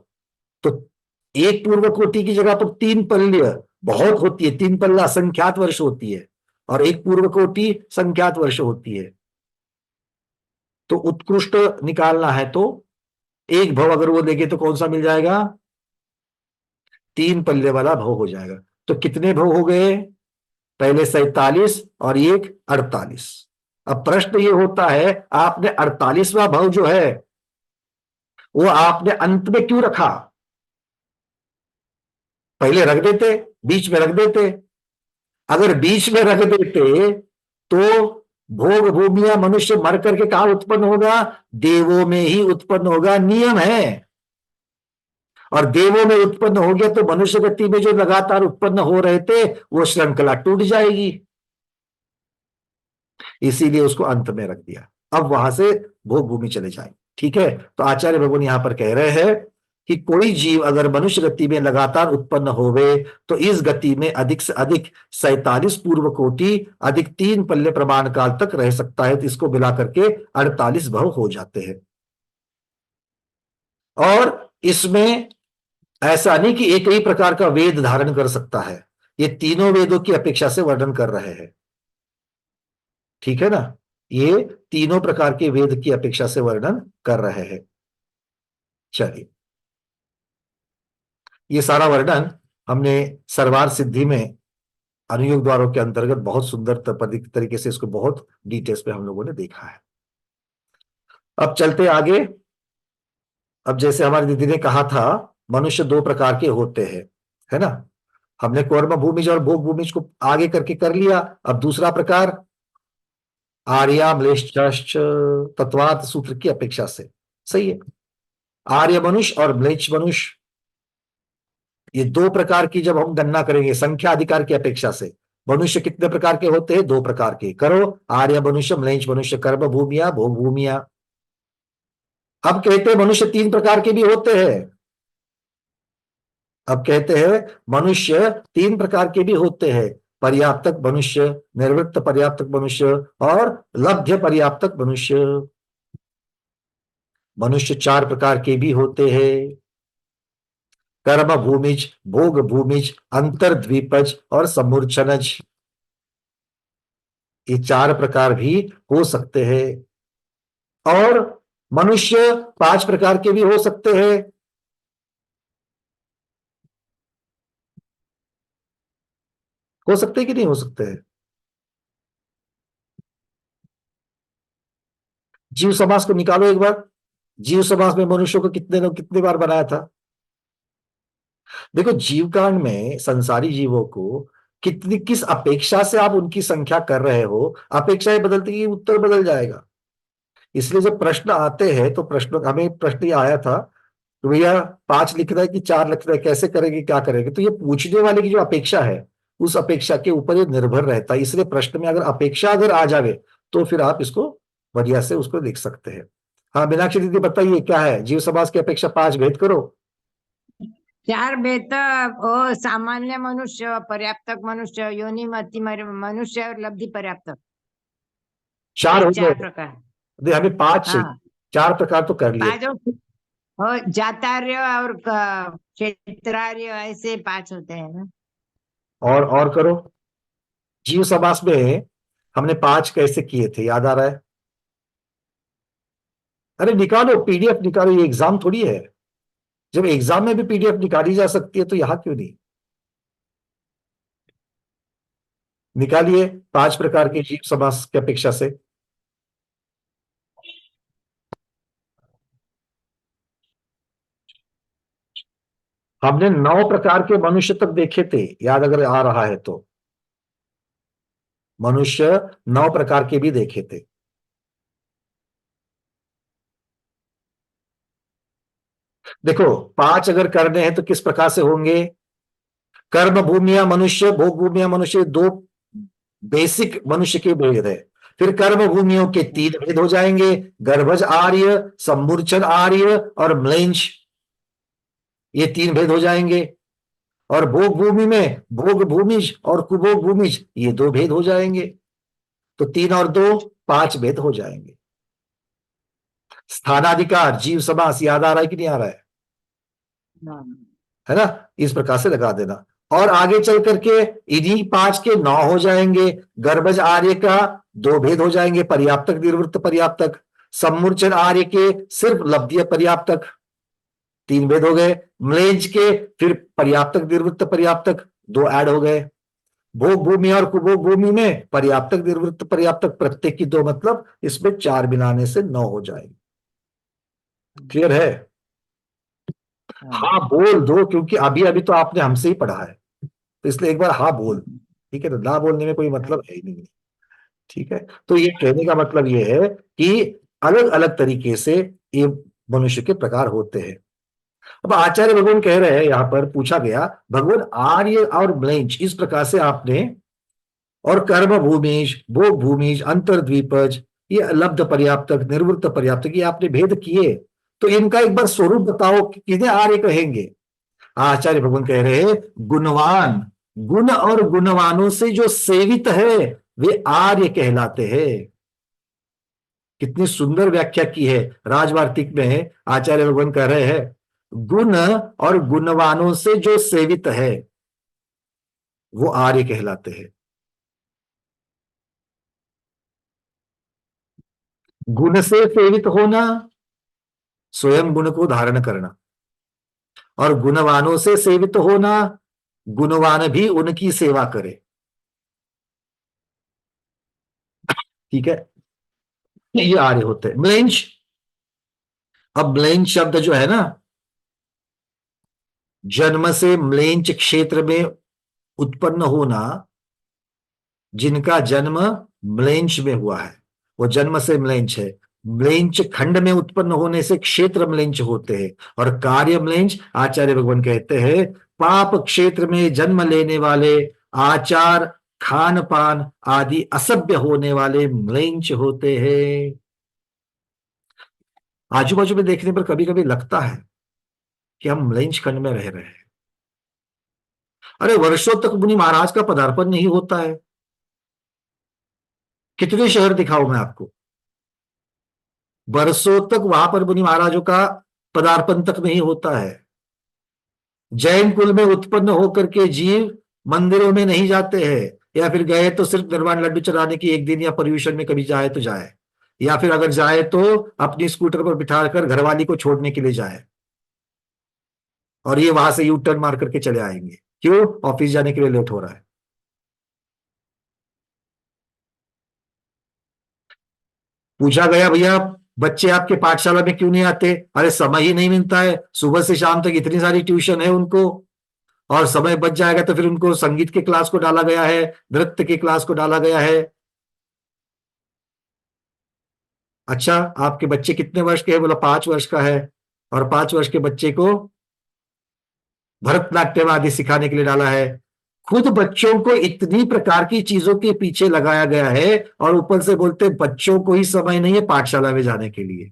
तो एक पूर्व कोटि की जगह पर 3 पल्य बहुत होती है, 3 पल्ला असंख्यात वर्ष होती है, और एक पूर्व कोटि संख्यात वर्ष होती है। तो उत्कृष्ट निकालना है तो एक भव अगर वो देंगे तो कौन सा मिल जाएगा? 3 पल्ले वाला भव हो जाएगा। तो कितने भव हो गए? पहले 47 और एक 48। अब प्रश्न ये होता है, आपने 48वां भव जो है वो आपने अंत में क्यों रखा? पहले रख देते, बीच में रख देते। अगर बीच में रख देते तो भोग भूमिया मनुष्य मर करके कहां उत्पन्न होगा? देवों में ही उत्पन्न होगा, नियम है। और देवों में उत्पन्न हो गया तो मनुष्य गति में जो लगातार उत्पन्न हो रहे थे वो श्रृंखला टूट जाएगी, इसीलिए उसको अंत में रख दिया। अब वहां से भोग भूमि चले जाए। ठीक है। तो आचार्य भगवान यहां पर कह रहे हैं कि कोई जीव अगर मनुष्य गति में लगातार उत्पन्न होवे तो इस गति में अधिक से अधिक 47 पूर्व कोटि अधिक 3 पल्ले प्रमाण काल तक रह सकता है। तो इसको मिला करके 48 भव हो जाते हैं। और इसमें ऐसा नहीं कि एक ही प्रकार का वेद धारण कर सकता है, ये तीनों वेदों की अपेक्षा से वर्णन कर रहे हैं। ठीक है ना, ये तीनों प्रकार के वेद की अपेक्षा से वर्णन कर रहे हैं। चलिए, ये सारा वर्णन हमने सर्वार सिद्धि में अनुयोग द्वारों के अंतर्गत बहुत सुंदर तरीके से इसको बहुत डिटेल्स पे हम लोगों ने देखा है। अब चलते आगे। अब जैसे हमारी दीदी ने कहा था, मनुष्य 2 प्रकार के होते हैं, है ना। हमने कर्म भूमिज और भोग भूमिज को आगे करके कर लिया। अब दूसरा प्रकार आर्या म्लेच्छश्च तत्वात सूत्र की अपेक्षा से, सही है। आर्य मनुष्य और म्लेच्छ मनुष्य, ये 2 प्रकार की जब हम गणना करेंगे संख्या अधिकार की अपेक्षा से, मनुष्य कितने प्रकार के होते हैं? 2 प्रकार के। करो, आर्य मनुष्य, म्लेच्छ मनुष्य, कर्म भूमिया, भोग भूमिया। अब कहते हैं मनुष्य 3 प्रकार के भी होते हैं। अब कहते हैं मनुष्य 3 प्रकार के भी होते हैं, पर्याप्तक मनुष्य, निर्वृत्त पर्याप्तक मनुष्य और लब्ध्य पर्याप्तक मनुष्य। मनुष्य 4 प्रकार के भी होते हैं, कर्म भूमिज, भोग भूमिज, अंतर्द्वीपज और समूर्छनज। ये 4 प्रकार भी हो सकते हैं। और मनुष्य 5 प्रकार के भी हो सकते हैं। हो सकते हैं कि नहीं हो सकते हैं? जीव समास को निकालो एक बार। जीव समास में मनुष्य को कितने बार बनाया था? देखो, जीवकांड में संसारी जीवों को किस अपेक्षा से आप उनकी संख्या कर रहे हो, अपेक्षाएं बदलती ही उत्तर बदल जाएगा। इसलिए जब प्रश्न आते हैं तो हमें प्रश्न ये आया था तो भैया 5 लिखना है कि 4 लिखना है, कैसे करेंगे, क्या करेंगे? तो ये पूछने वाले की जो अपेक्षा है उस अपेक्षा के ऊपर ये निर्भर रहता है। इसलिए प्रश्न में अगर अपेक्षा अगर आ जावे तो फिर आप इसको बढ़िया से उसको लिख सकते हैं। हाँ, मीनाक्षी दीदी बताइए क्या है? जीव समास की अपेक्षा 5 भेद करो। 4 भेद वो सामान्य मनुष्य, पर्याप्तक मनुष्य, योनि मति मनुष्य और लब्धि पर्याप्तक, 4 हो 4 गए। प्रकार। हमें 5 चाहिए। हाँ, 4 प्रकार तो कर लिए। 5 और जातार्य और क्षेत्रार्य, ऐसे 5 होते हैं ना। और करो। जीव समास में हमने 5 कैसे किए थे, याद आ रहा है? अरे निकालो, पीडीएफ निकालो, ये एग्जाम थोड़ी है। जब एग्जाम में भी पीडीएफ निकाली जा सकती है तो यहां क्यों नहीं? निकालिए 5 प्रकार के जीव समास की अपेक्षा से। हमने 9 प्रकार के मनुष्य तक देखे थे, याद अगर आ रहा है तो। मनुष्य 9 प्रकार के भी देखे थे। देखो 5 अगर करने हैं तो किस प्रकार से होंगे? कर्म भूमिया मनुष्य, भोग भूमिया मनुष्य, 2 बेसिक मनुष्य के भेद है। फिर कर्म भूमियों के 3 भेद हो जाएंगे, गर्भज आर्य, सम्मूर्छन आर्य और म्लेंछ, ये 3 भेद हो जाएंगे। और भोग भूमि में भोग भूमिज और कुभोग भूमिज, ये 2 भेद हो जाएंगे। तो 3 और 2 5 भेद हो जाएंगे। स्थानाधिकार जीव समास याद आ रहा है कि नहीं आ रहा है ना? इस प्रकार से लगा देना। और आगे चल करके इन्हीं 5 के 9 हो जाएंगे। गर्भज आर्य का 2 भेद हो जाएंगे, पर्याप्तक निर्वृत्त पर्याप्तक। सम्मूर्छन आर्य के सिर्फ लब्धीय पर्याप्तक, 3 भेद हो गए। म्लेंज के फिर पर्याप्तक निर्वृत्त पर्याप्तक 2 ऐड हो गए। भोग भूमि और कुभोग भूमि में पर्याप्तक निर्वृत्त पर्याप्तक प्रत्येक की 2, मतलब इसमें 4 मिलाने से 9 हो जाएंगे। क्लियर है? हाँ बोल दो, क्योंकि अभी अभी तो आपने हमसे ही पढ़ा है, तो इसलिए एक बार हाँ बोल। ठीक है, तो ना बोलने में कोई मतलब है ही नहीं। ठीक है, तो ये कहने का मतलब ये है कि अलग अलग तरीके से ये मनुष्य के प्रकार होते हैं। अब आचार्य भगवान कह रहे हैं, यहां पर पूछा गया भगवान आर्य और म्लेंछ इस प्रकार से आपने, और कर्म भूमिज, भोग भूमिज, अंतर्द्वीपज, ये लब्ध पर्याप्तक, निर्वृत्त पर्याप्तक, ये आपने भेद किए, तो इनका एक बार स्वरूप बताओ कि किन्हें आर्य कहेंगे? आचार्य भगवान कह रहे हैं गुणवान, गुण और गुणवानों से जो सेवित है वे आर्य कहलाते हैं। कितनी सुंदर व्याख्या की है राजवार्तिक में। आचार्य भगवान कह रहे हैं गुण और गुणवानों से जो सेवित है वो आर्य कहलाते हैं। गुण से सेवित होना, स्वयं गुण को धारण करना, और गुणवानों से सेवित होना, गुणवान भी उनकी सेवा करे। ठीक है, ये आर्य होते हैं। म्लेंछ, अब म्लेंछ शब्द जो है ना, जन्म से म्लेंछ क्षेत्र में उत्पन्न होना, जिनका जन्म म्लेंछ में हुआ है वो जन्म से म्लेंछ है। म्लेंछ खंड में उत्पन्न होने से क्षेत्र म्लेंछ होते हैं, और कार्य म्लेंछ आचार्य भगवान कहते हैं पाप क्षेत्र में जन्म लेने वाले, आचार खान पान आदि असभ्य होने वाले म्लेंछ होते हैं। आजू बाजू में देखने पर कभी कभी लगता है कि हम म्लेंछ खंड में रह रहे हैं। अरे वर्षों तक मुनि महाराज का पदार्पण नहीं होता है। कितने शहर दिखाऊं मैं आपको, बरसों तक वहां पर मुनि महाराजों का पदार्पण तक नहीं होता है। जैन कुल में उत्पन्न होकर के जीव मंदिरों में नहीं जाते हैं, या फिर गए तो सिर्फ निर्वाण लड्डू चढ़ाने की एक दिन, या पर्यूषण में कभी जाए तो जाए, या फिर अगर जाए तो अपनी स्कूटर पर बिठाकर घरवाली को छोड़ने के लिए जाए, और ये वहां से यू टर्न मार करके चले आएंगे। क्यों? ऑफिस जाने के लिए लेट हो रहा है। पूछा गया भैया बच्चे आपके पाठशाला में क्यों नहीं आते? अरे समय ही नहीं मिलता है, सुबह से शाम तक इतनी सारी ट्यूशन है उनको, और समय बच जाएगा तो फिर उनको संगीत के क्लास को डाला गया है, नृत्य के क्लास को डाला गया है। अच्छा आपके बच्चे कितने वर्ष के हैं? बोला 5 वर्ष का है, और 5 वर्ष के बच्चे को भरतनाट्यम आदि सिखाने के लिए डाला है। खुद बच्चों को इतनी प्रकार की चीजों के पीछे लगाया गया है, और ऊपर से बोलते बच्चों को ही समय नहीं है पाठशाला में जाने के लिए।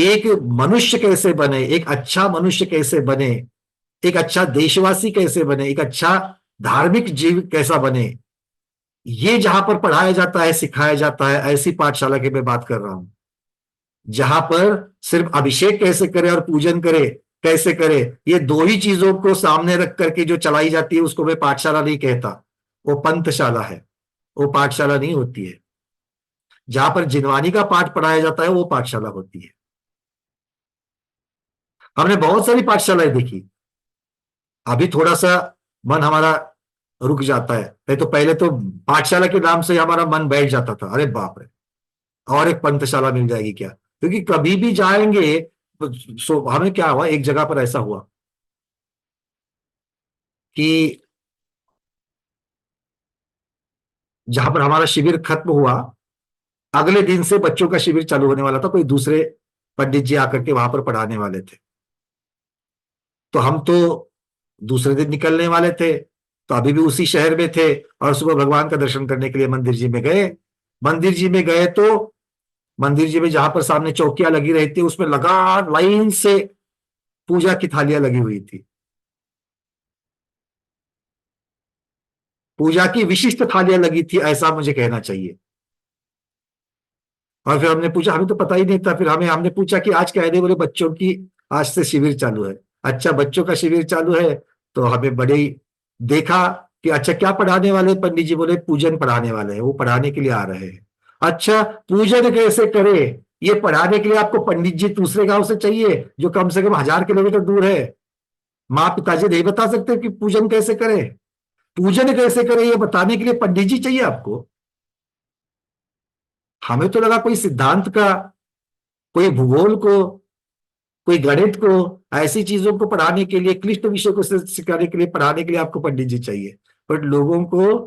एक मनुष्य कैसे बने, एक अच्छा मनुष्य कैसे बने, एक अच्छा देशवासी कैसे बने, एक अच्छा धार्मिक जीव कैसा बने, ये जहां पर पढ़ाया जाता है, सिखाया जाता है, ऐसी पाठशाला की मैं बात कर रहा हूं, जहां पर सिर्फ अभिषेक कैसे करे और पूजन करे कैसे करे, ये 2 ही चीजों को सामने रख करके जो चलाई जाती है उसको मैं पाठशाला नहीं कहता, वो पंथशाला है, वो पाठशाला नहीं होती है। जहां पर जिनवानी का पाठ पढ़ाया जाता है वो पाठशाला होती है। हमने बहुत सारी पाठशालाएं देखी, अभी थोड़ा सा मन हमारा रुक जाता है, नहीं तो पहले तो पाठशाला के नाम से हमारा मन बैठ जाता था, अरे बाप रे, और एक पंथशाला मिल जाएगी क्या, क्योंकि कभी भी जाएंगे सो हमें क्या हुआ, एक जगह पर ऐसा हुआ कि जहां पर हमारा शिविर खत्म हुआ, अगले दिन से बच्चों का शिविर चालू होने वाला था, कोई दूसरे पंडित जी आकर के वहां पर पढ़ाने वाले थे। तो हम तो दूसरे दिन निकलने वाले थे, तो अभी भी उसी शहर में थे, और सुबह भगवान का दर्शन करने के लिए मंदिर जी में गए। मंदिर जी में गए तो मंदिर जी में जहां पर सामने चौकियां लगी रही थी, उसमें लगा लाइन से पूजा की थालियां लगी हुई थी, पूजा की विशिष्ट थालियां लगी थी, ऐसा मुझे कहना चाहिए। और फिर हमने पूछा, हमें तो पता ही नहीं था, फिर हमने पूछा कि आज क्या है, बोले बच्चों की आज से शिविर चालू है। अच्छा, बच्चों का शिविर चालू है, तो हमें बड़े ही देखा कि अच्छा क्या पढ़ाने वाले हैं? पंडित जी बोले पूजन पढ़ाने वाले हैं, वो पढ़ाने के लिए आ रहे हैं। अच्छा, पूजन कैसे करे? ये पढ़ाने के लिए आपको पंडित जी दूसरे गांव से चाहिए, जो कम से कम 1000 किलोमीटर दूर है। माँ पिताजी नहीं बता सकते कि पूजन कैसे करें? पूजन कैसे करें ये बताने के लिए पंडित जी चाहिए आपको? हमें तो लगा कोई सिद्धांत का, कोई भूगोल को, कोई गणित को, ऐसी चीजों को पढ़ाने के लिए, क्लिष्ट विषय को सिखाने के लिए, पढ़ाने के लिए आपको पंडित जी चाहिए। बट लोगों को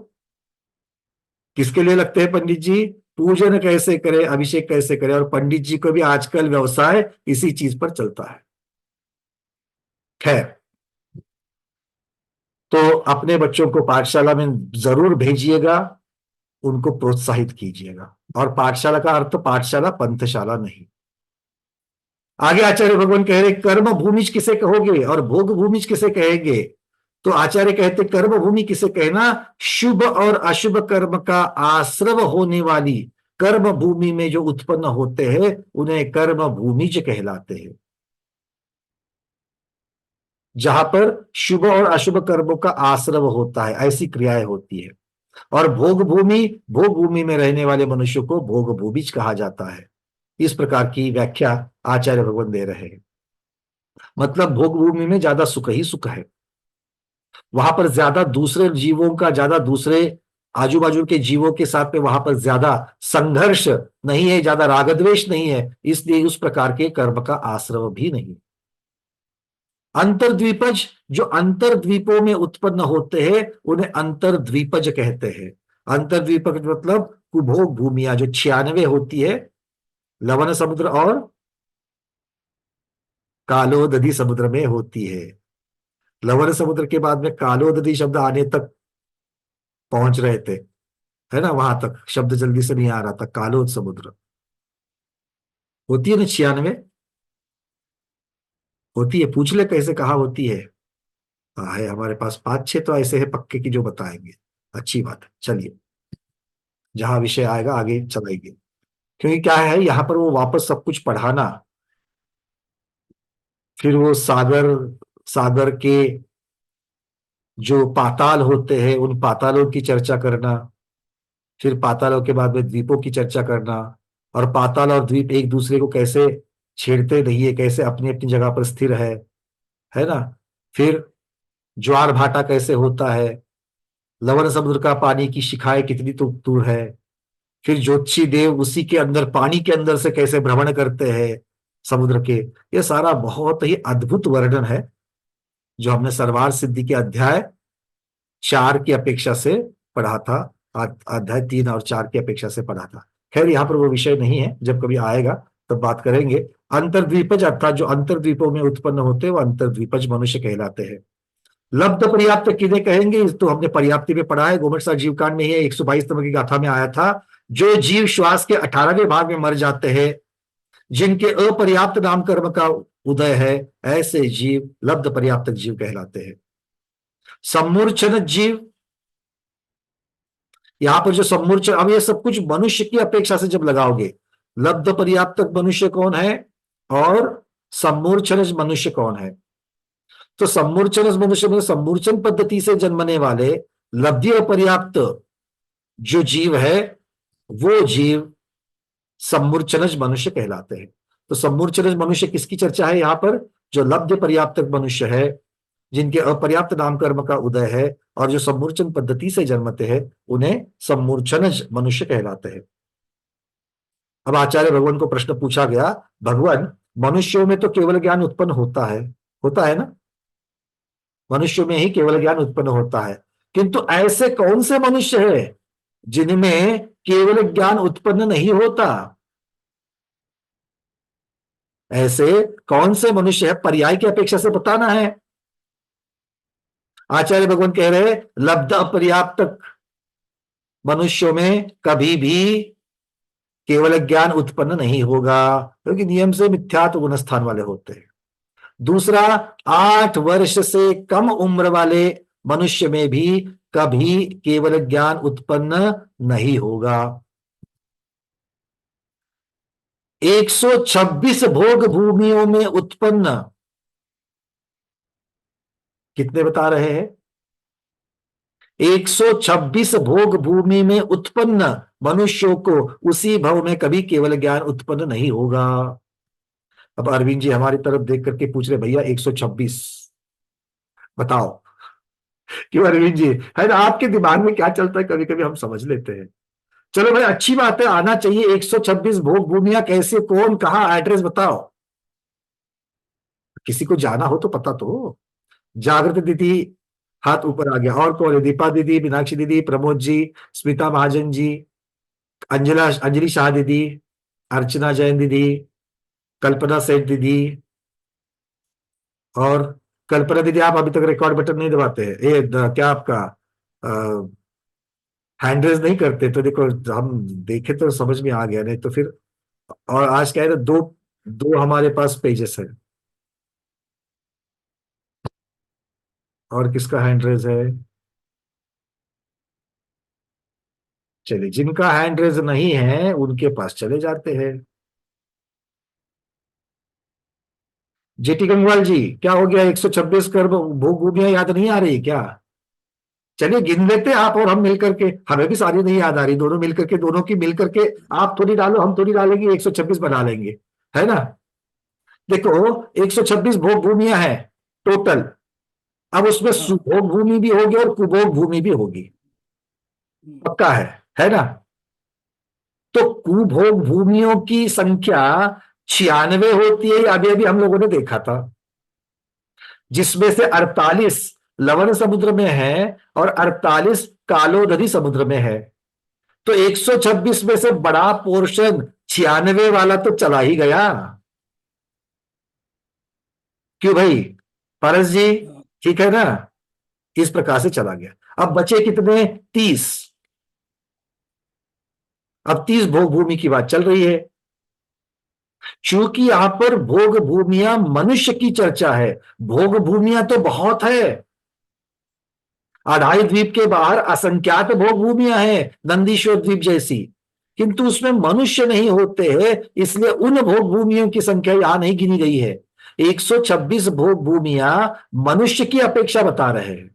किसके लिए लगते हैं पंडित जी? पूजन कैसे करें, अभिषेक कैसे करें, और पंडित जी को भी आजकल व्यवसाय इसी चीज पर चलता है। खैर, तो अपने बच्चों को पाठशाला में जरूर भेजिएगा, उनको प्रोत्साहित कीजिएगा। और पाठशाला का अर्थ पाठशाला पंथशाला नहीं। आगे आचार्य भगवान कह रहे, कर्म भूमिज किसे कहोगे और भोग भूमिज किसे कहेंगे? तो आचार्य कहते, कर्म भूमि किसे कहना? शुभ और अशुभ कर्म का आश्रव होने वाली कर्म भूमि में जो उत्पन्न होते हैं, उन्हें कर्म भूमिज कहलाते हैं। जहां पर शुभ और अशुभ कर्मों का आश्रव होता है, ऐसी क्रियाएं होती है। और भोग भूमि में रहने वाले मनुष्य को भोग भूमिज कहा जाता है। इस प्रकार की व्याख्या आचार्य भगवान दे रहे हैं। मतलब भोग भूमि में ज्यादा सुख ही सुख है, वहां पर ज्यादा दूसरे जीवों का, ज्यादा दूसरे आजू बाजू के जीवों के साथ में वहां पर ज्यादा संघर्ष नहीं है, ज्यादा रागद्वेष नहीं है, इसलिए उस प्रकार के कर्म का आश्रव भी नहीं। अंतर्द्वीपज, जो अंतर्द्वीपों में उत्पन्न होते हैं, उन्हें अंतर्द्वीपज कहते हैं। अंतर्द्वीपज मतलब कुभोग भूमिया जो 96 होती है, लवण समुद्र और कालोदधी समुद्र में होती है। लवण समुद्र के बाद में कालोदधी शब्द आने तक पहुंच रहे थे, है ना, वहां तक शब्द जल्दी से नहीं आ रहा था। कालोद समुद्र होती है ना 96, होती है, पूछ ले कैसे, कहा होती है। हाँ है, हमारे पास 5-6 तो ऐसे है पक्के की जो बताएंगे। अच्छी बात है, चलिए जहां विषय आएगा आगे चलाएंगे। क्योंकि क्या है, यहाँ पर वो वापस सब कुछ पढ़ाना, फिर वो सागर, सागर के जो पाताल होते हैं उन पातालों की चर्चा करना, फिर पातालों के बाद में द्वीपों की चर्चा करना, और पाताल और द्वीप एक दूसरे को कैसे छेड़ते नहीं है, कैसे अपनी अपनी जगह पर स्थिर है ना। फिर ज्वार भाटा कैसे होता है, लवण समुद्र का पानी की शिखाएं कितनी दूर है, फिर ज्योतिषी देव उसी के अंदर, पानी के अंदर से कैसे भ्रमण करते हैं समुद्र के। ये सारा बहुत ही अद्भुत वर्णन है, जो हमने सर्वार सिद्धि के अध्याय 4 की अपेक्षा से पढ़ा था, अध्याय 3 और 4 की अपेक्षा से पढ़ा था। खैर, यहाँ पर वो विषय नहीं है, जब कभी आएगा तब बात करेंगे। अंतर्द्वीपज अर्थात जो अंतर्द्वीपों में उत्पन्न होते हैं, वो अंतर्द्वीपज मनुष्य कहलाते हैं। लब्ध पर्याप्त किन्हें कहेंगे, इस तो हमने पर्याप्ति में पढ़ा है, गोमट जीवकांड में ही 122 नंबर की गाथा में आया था। जो जीव श्वास के 18वें भाग में मर जाते हैं, जिनके अपर्याप्त नाम कर्म का उदय है, ऐसे जीव लब्ध पर्याप्त जीव कहलाते हैं। सम्मूर्छन जीव, यहां पर जो सम्मूर्छन, अब ये सब कुछ मनुष्य की अपेक्षा से जब लगाओगे, लब्ध पर्याप्त मनुष्य कौन है और सम्मूर्छन मनुष्य कौन है, तो सम्मूर्छन मनुष्य में सम्मूर्छन पद्धति से जन्मने वाले लब्धि अपर्याप्त जो जीव है, वो जीव सम्मूर्छनज मनुष्य कहलाते हैं। तो सम्मूर्छनज मनुष्य किसकी चर्चा है यहां पर? जो लब्ध पर्याप्तक मनुष्य है, जिनके अपर्याप्त नाम कर्म का उदय है और जो सम्मूर्छन पद्धति से जन्मते हैं, उन्हें सम्मूर्छनज मनुष्य कहलाते हैं। अब आचार्य भगवान को प्रश्न पूछा गया, भगवान मनुष्यों में तो केवल ज्ञान उत्पन्न होता है ना, मनुष्यों में ही केवल ज्ञान उत्पन्न होता है, किंतु ऐसे कौन से मनुष्य है जिनमें केवल ज्ञान उत्पन्न नहीं होता? ऐसे कौन से मनुष्य है, पर्याय की अपेक्षा से बताना है। आचार्य भगवान कह रहे लब्ध अपर्याप्तक मनुष्यों में कभी भी केवल ज्ञान उत्पन्न नहीं होगा, क्योंकि नियम से मिथ्यात्व गुणस्थान वाले होते हैं। दूसरा, 8 वर्ष से कम उम्र वाले मनुष्य में भी कभी केवल ज्ञान उत्पन्न नहीं होगा। 126 भोग भूमियों में उत्पन्न, कितने बता रहे हैं? 126 भोग भूमि में उत्पन्न मनुष्यों को उसी भव में कभी केवल ज्ञान उत्पन्न नहीं होगा। अब अरविंद जी हमारी तरफ देख करके पूछ रहे, भैया 126 बताओ क्यों? अरविंद जी है ना, आपके दिमाग में क्या चलता है कभी कभी हम समझ लेते हैं। चलो भाई, अच्छी बात है, आना चाहिए। 126 भोग भूमियां कैसे, कौन, कहां, एड्रेस बताओ। किसी को जाना हो तो पता तो हो। जागृत दीदी हाथ ऊपर आ गया, और कौन है? दीपा दीदी, मीनाक्षी दीदी, प्रमोद जी, स्मिता महाजन जी, अंजलि शाह दीदी, अर्चना जैन दीदी, कल्पना सेठ दीदी। और कल्पना दीदी, आप अभी तक रिकॉर्ड बटन नहीं दबाते हैं, ये क्या आपका हैंड रेज नहीं करते, तो देखो हम देखे तो समझ में आ गया, नहीं तो फिर। और आज क्या है ना, दो दो हमारे पास पेजेस है। और किसका हैंड रेज है? चलिए, जिनका हैंड रेज नहीं है उनके पास चले जाते हैं। जेटी गंगवाल जी, क्या हो गया? 126 कर्म भोग भूमियां याद नहीं आ रही क्या? चलिए गिन लेते हैं आप और हम मिलकर के, हमें भी सारी नहीं याद आ रही, दोनों मिलकर के, दोनों की मिलकर के, आप थोड़ी डालो हम थोड़ी डालेंगे, 126 बना लेंगे, है ना। देखो, 126 भोग भूमियां हैं टोटल। अब उसमें सुभोग भूमि भी होगी और कुभोग भूमि भी होगी, पक्का है ना। तो कुभोग भूमियों की संख्या 96 होती है, अभी अभी हम लोगों ने देखा था, जिसमें से 48 लवण समुद्र में है और 48 कालोदरी समुद्र में है। तो 126 में से बड़ा पोर्शन 96 वाला तो चला ही गया। क्यों भाई पारस जी, ठीक है ना? इस प्रकार से चला गया। अब बचे कितने? 30। अब 30 भोग भूमि की बात चल रही है। चूंकि यहां पर भोग भूमियां मनुष्य की चर्चा है, भोग भूमियां तो बहुत है, अढ़ाई द्वीप के बाहर असंख्यात भोग भूमियां हैं, नंदीश्वर द्वीप जैसी, किंतु उसमें मनुष्य नहीं होते हैं, इसलिए उन भोग भूमियों की संख्या यहां नहीं गिनी गई है। 126 भोग भूमियां मनुष्य की अपेक्षा बता रहे हैं।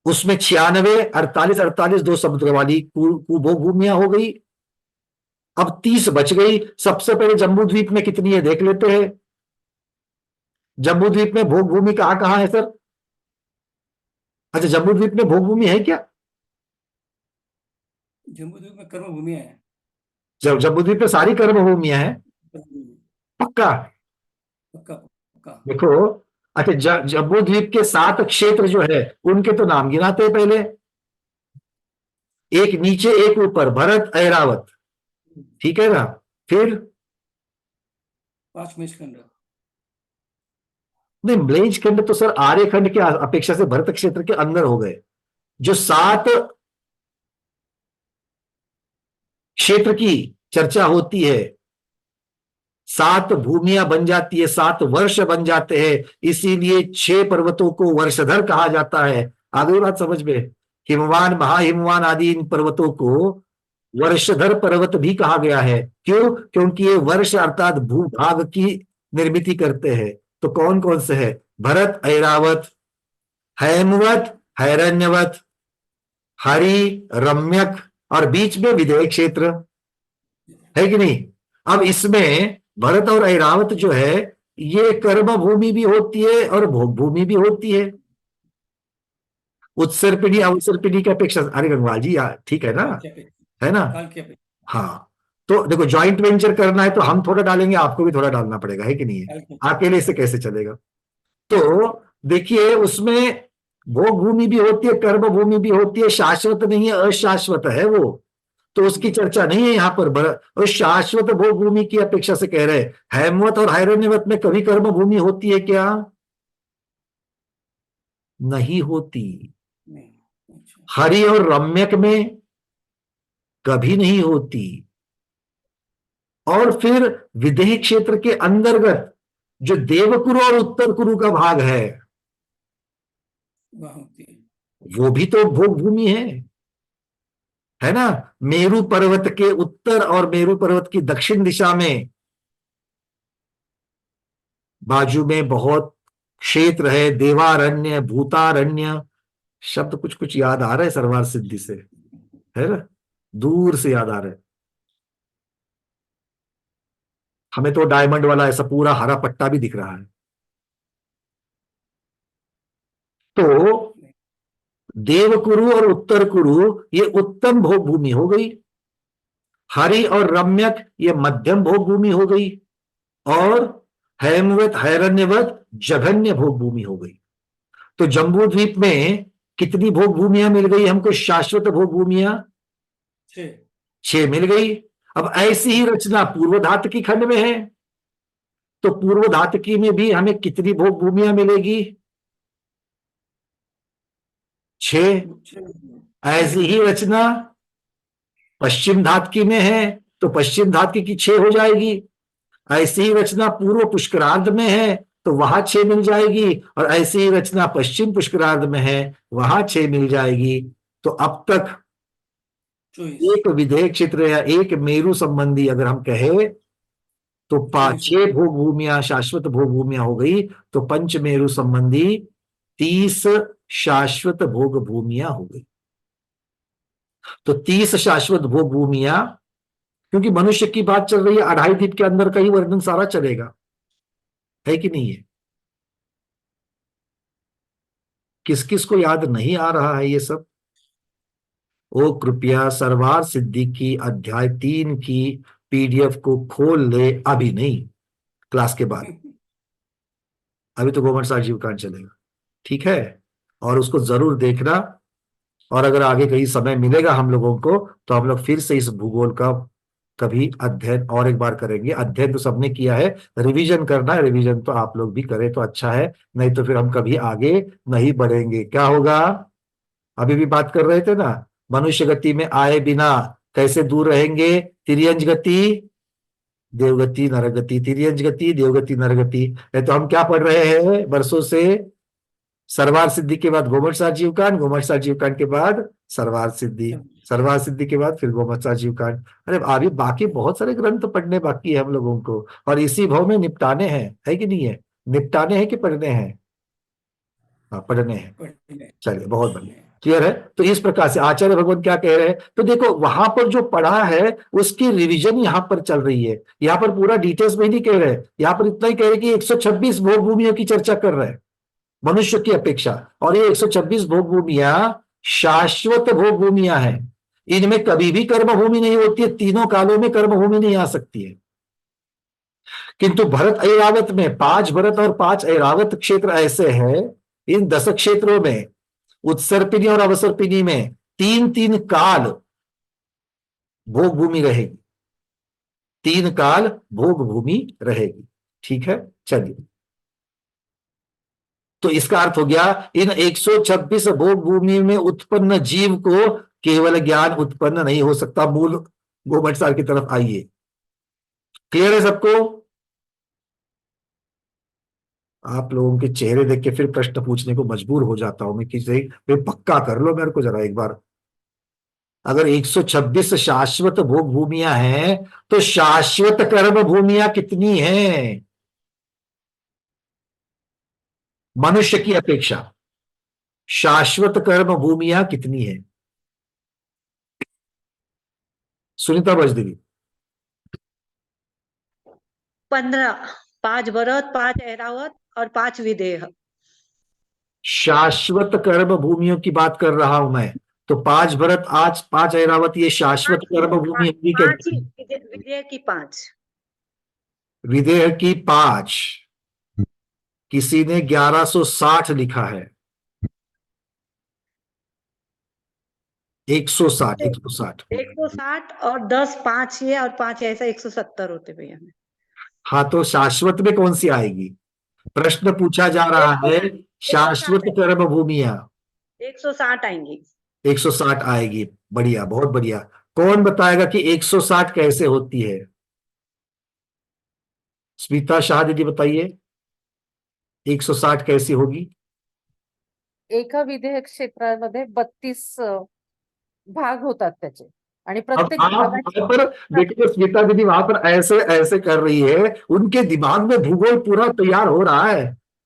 उसमें 96, 48, 48 दो समुद्र वाली भोग भूमियां हो गई। अब 30 बच गई। सबसे पहले जम्बू द्वीप में कितनी है देख लेते हैं। जम्बू द्वीप में भोग भूमि कहां कहां है सर? अच्छा, जम्बू द्वीप में भोग भूमि है क्या? जम्बू द्वीप में कर्म भूमिया है। जम्बू द्वीप में सारी कर्म भूमियां हैं, पक्का? पक्का पक्का। देखो, अच्छा, जम्बू द्वीप के 7 क्षेत्र जो है उनके तो नाम गिनाते हैं पहले। एक नीचे एक ऊपर, भरत ऐरावत, ठीक है ना। फिर 5 मेषखंड। नहीं, म्लेच्छ खंड तो सर आर्य खंड के अपेक्षा से भरत क्षेत्र के अंदर हो गए। जो 7 क्षेत्र की चर्चा होती है, 7 भूमियां बन जाती है, 7 वर्ष बन जाते हैं, इसीलिए 6 पर्वतों को वर्षधर कहा जाता है। आगे बात समझ में? हिमवान, महाहिमवान आदि इन पर्वतों को वर्षधर पर्वत भी कहा गया है। क्यों? क्योंकि ये वर्ष अर्थात भूभाग की निर्मिति करते हैं। तो कौन कौन से है? भरत, ऐरावत, हैमवत, हैरण्यवत, हरि, रम्यक, और बीच में विदेह क्षेत्र है कि नहीं। अब इसमें भरत और ऐरावत जो है ये कर्म भूमि भी होती है और भोग भूमि भी होती है। उत्सर्पिणी अवसर्पिणी की अपेक्षा, अरे गंगवाल जी ठीक है ना, काल की अपेक्षा, है ना। काल की अपेक्षा, हाँ, तो देखो ज्वाइंट वेंचर करना है तो हम थोड़ा डालेंगे, आपको भी थोड़ा डालना पड़ेगा, है कि नहीं है। काल की अपेक्षा। अकेले से कैसे चलेगा। तो देखिए उसमें भोग भूमि भी होती है, कर्म भूमि भी होती है, शाश्वत नहीं है, अशाश्वत है वो, तो उसकी चर्चा नहीं है यहाँ पर। और शाश्वत भोग भूमि की अपेक्षा से कह रहे हैं, हेमवत और हिरण्यवत में कभी कर्म भूमि होती है क्या? नहीं होती। नहीं, अच्छा, हरि और रम्यक में कभी नहीं होती। और फिर विदेही क्षेत्र के अंतर्गत जो देवकुरु और उत्तर कुरु का भाग वह होती है। वो भी तो भोग भूमि है ना। मेरु पर्वत के उत्तर और मेरु पर्वत की दक्षिण दिशा में बाजू में बहुत क्षेत्र है, देवारण्य, भूतारण्य, शब्द कुछ कुछ याद आ रहा है सर्वार सिद्धि से, है ना, दूर से याद आ रहा है। हमें तो डायमंड वाला ऐसा पूरा हरा पट्टा भी दिख रहा है। तो देवकुरु और उत्तर कुरु ये उत्तम भोग भूमि हो गई, हरि और रम्यक ये मध्यम भोग भूमि हो गई, और हेमवत हिरण्यवत जघन्य भोग भूमि हो गई। तो जम्बू द्वीप में कितनी भोग भूमियां मिल गई हमको, शाश्वत भोग भूमियां? 6। 6 मिल गई। अब ऐसी ही रचना पूर्व धातुकी खंड में है, तो पूर्व धातुकी में भी हमें कितनी भोग भूमियां मिलेगी? 6। 6 ऐसी ही रचना पश्चिम धातुकी में है, तो पश्चिम धातुकी की 6 हो जाएगी। ऐसी ही रचना पूर्व पुष्करार्ध में है तो वहां 6 मिल जाएगी, और ऐसी ही रचना पश्चिम पुष्करार्ध में है, वहां 6 मिल जाएगी। तो अब तक 24 एक विधेय क्षेत्र या एक मेरु संबंधी अगर हम कहें तो 6 भोग भूमियां शाश्वत भोग भूमियां हो गई, तो पंच मेरु संबंधी 30 शाश्वत भोग भूमियां हो गई। तो 30 शाश्वत भोग भूमियां, क्योंकि मनुष्य की बात चल रही है, 2.5 द्वीप के अंदर का ही वर्णन सारा चलेगा, है कि नहीं है। किस किस को याद नहीं आ रहा है ये सब, वो कृपया सरवार सिद्धि की अध्याय 3 की पीडीएफ को खोल ले, अभी नहीं, क्लास के बाद। अभी तो गवर्नमेंट सार जीवकांड चलेगा, ठीक है, और उसको जरूर देखना। और अगर आगे कहीं समय मिलेगा हम लोगों को तो हम लोग फिर से इस भूगोल का कभी अध्ययन और एक बार करेंगे। अध्ययन तो सबने किया है, रिवीजन करना है, रिवीजन तो आप लोग भी करें तो अच्छा है, नहीं तो फिर हम कभी आगे नहीं बढ़ेंगे। क्या होगा, अभी भी बात कर रहे थे ना, मनुष्य गति में आए बिना कैसे दूर रहेंगे, तिर्यंज गति देवगति नरगति, तिर्यंज गति देवगति नरगति। ये तो हम क्या पढ़ रहे हैं वर्षों से, सर्वार सिद्धि के बाद गोमट जीवकांड, गोमट जीवकांड के बाद सर्वार सिद्धि, सर्वार सिद्धि के बाद फिर गोमट जीवकांड। अरे अभी बाकी बहुत सारे ग्रंथ पढ़ने बाकी है हम लोगों को, और इसी भाव में निपटाने हैं, है कि नहीं है। निपटाने हैं कि पढ़ने हैं? हाँ पढ़ने हैं। पढ़ने। चलिए बहुत बढ़िया, क्लियर है। तो इस प्रकार से आचार्य भगवान क्या कह रहे हैं, तो देखो वहां पर जो पढ़ा है उसकी रिवीजन यहाँ पर चल रही है। यहाँ पर पूरा डिटेल्स में नहीं कह रहे, यहाँ पर इतना ही कह रहे कि 126 भोग भूमियों की चर्चा कर रहे हैं मनुष्य की अपेक्षा, और ये 126 भोग भूमियां शाश्वत भोग भूमियां हैं। इनमें कभी भी कर्म भूमि नहीं होती है, तीनों कालों में कर्म भूमि नहीं आ सकती है। किंतु भरत ऐरावत में 5 भरत और 5 ऐरावत क्षेत्र ऐसे हैं, इन 10 क्षेत्रों में उत्सर्पिणी और अवसर्पिणी में 3-3 काल भोग भूमि रहेगी, 3 काल भोग भूमि रहेगी, ठीक है। चलिए, तो इसका अर्थ हो गया इन 126 भोग भूमि में उत्पन्न जीव को केवल ज्ञान उत्पन्न नहीं हो सकता। मूल गोमट सार की तरफ आइए, क्लियर है सबको। आप लोगों के चेहरे देख के फिर प्रश्न पूछने को मजबूर हो जाता हूं मैं, किसी पक्का कर लो मेरे को जरा एक बार। अगर 126 शाश्वत भोग भूमियां हैं तो शाश्वत कर्म भूमियां कितनी हैं मनुष्य की अपेक्षा, शाश्वत कर्म भूमियां कितनी है? सुनीता बजदेवी। 15। पांच भरत, पांच ऐरावत और पांच विदेह। शाश्वत कर्म भूमियों की बात कर रहा हूं मैं। तो पांच भरत, आज पांच ऐरावत, ये शाश्वत कर्म भूमि होगी पांच क्या? ही विदेह की पांच। विदेह की पांच। किसी ने 1160 लिखा है। 160, 160। 160 और 10 पांच ये और पांच ऐसा 170 होते भैया। हाँ, तो शाश्वत में कौन सी आएगी? प्रश्न पूछा जा रहा है, शाश्वत कर्म भूमिया 160 आएंगी। 160 आएगी। बढ़िया, बहुत बढ़िया। कौन बताएगा कि 160 कैसे होती है? स्मिता शाह दीदी बताइए, 160 कैसी होगी? एका विधेयक क्षेत्रामध्ये 32 भाग होतात त्याचे आणि अब प्रत्येक आप भागाची वहां पर देखिए, स्मिता दीदी वहां पर ऐसे ऐसे कर रही है, उनके दिमाग में भूगोल पूरा तैयार हो रहा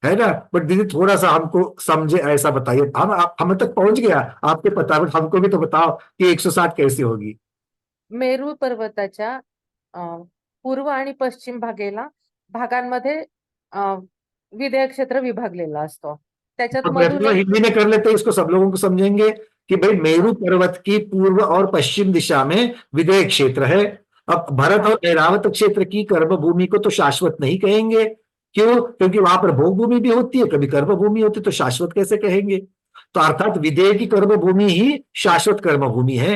है ना? बट दीदी थोड़ा सा हमको समझे ऐसा बताइए। हम तक पहुंच गया आपके पता, बट हमको भी तो बताओ कि 160 कैसे होगी? मेरू पर्वताच्या पूर्व आणि पश्चिम भागांमध्ये विधेयक क्षेत्र विभागलेला असतो. त्याच्यात तो मधून प्रयत्न एक हिंदी में कर लेते हैं, इसको सब लोगों को समझेंगे कि भाई मेरू पर्वत की पूर्व और पश्चिम दिशा में विदेह क्षेत्र है। अब भरत और ऐरावत क्षेत्र की कर्म भूमि को तो शाश्वत नहीं कहेंगे। क्यों? क्योंकि वहां पर भोग भूमि भी होती है, कभी कर्म भूमि होती है, तो शाश्वत कैसे कहेंगे? तो अर्थात विदेह की कर्म भूमि ही शाश्वत कर्म भूमि है,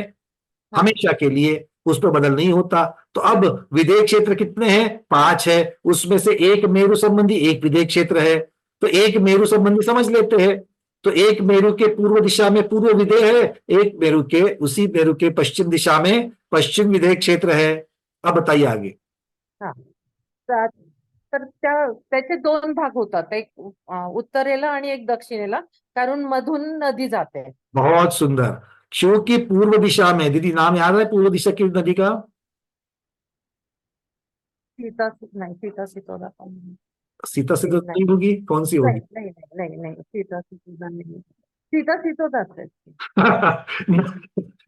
हमेशा के लिए, उस पर बदल नहीं होता। तो अब विदेह क्षेत्र कितने हैं? 5 है। उसमें से एक मेरु संबंधी, एक विदेह क्षेत्र है। तो एक मेरु संबंधी समझ लेते हैं। तो एक मेरु के पूर्व दिशा में पूर्व विदेह है, एक मेरु के, उसी मेरु के पश्चिम दिशा में पश्चिम विदेह क्षेत्र है। अब बताइए आगे। हा तर तर त्याचे 2 भाग होतात, एक उत्तरेला आणि एक दक्षिणेला, कारण मधून नदी जाते. बहुत सुंदर। क्योंकि पूर्व दिशा में, दीदी नाम याद है पूर्व दिशा की नदी का? सीता सितोदा पण नाही. सीता से तो नहीं होगी, कौन सी होगी? नाही सीता सितोदा नाही. सीता सितोदाच आहे.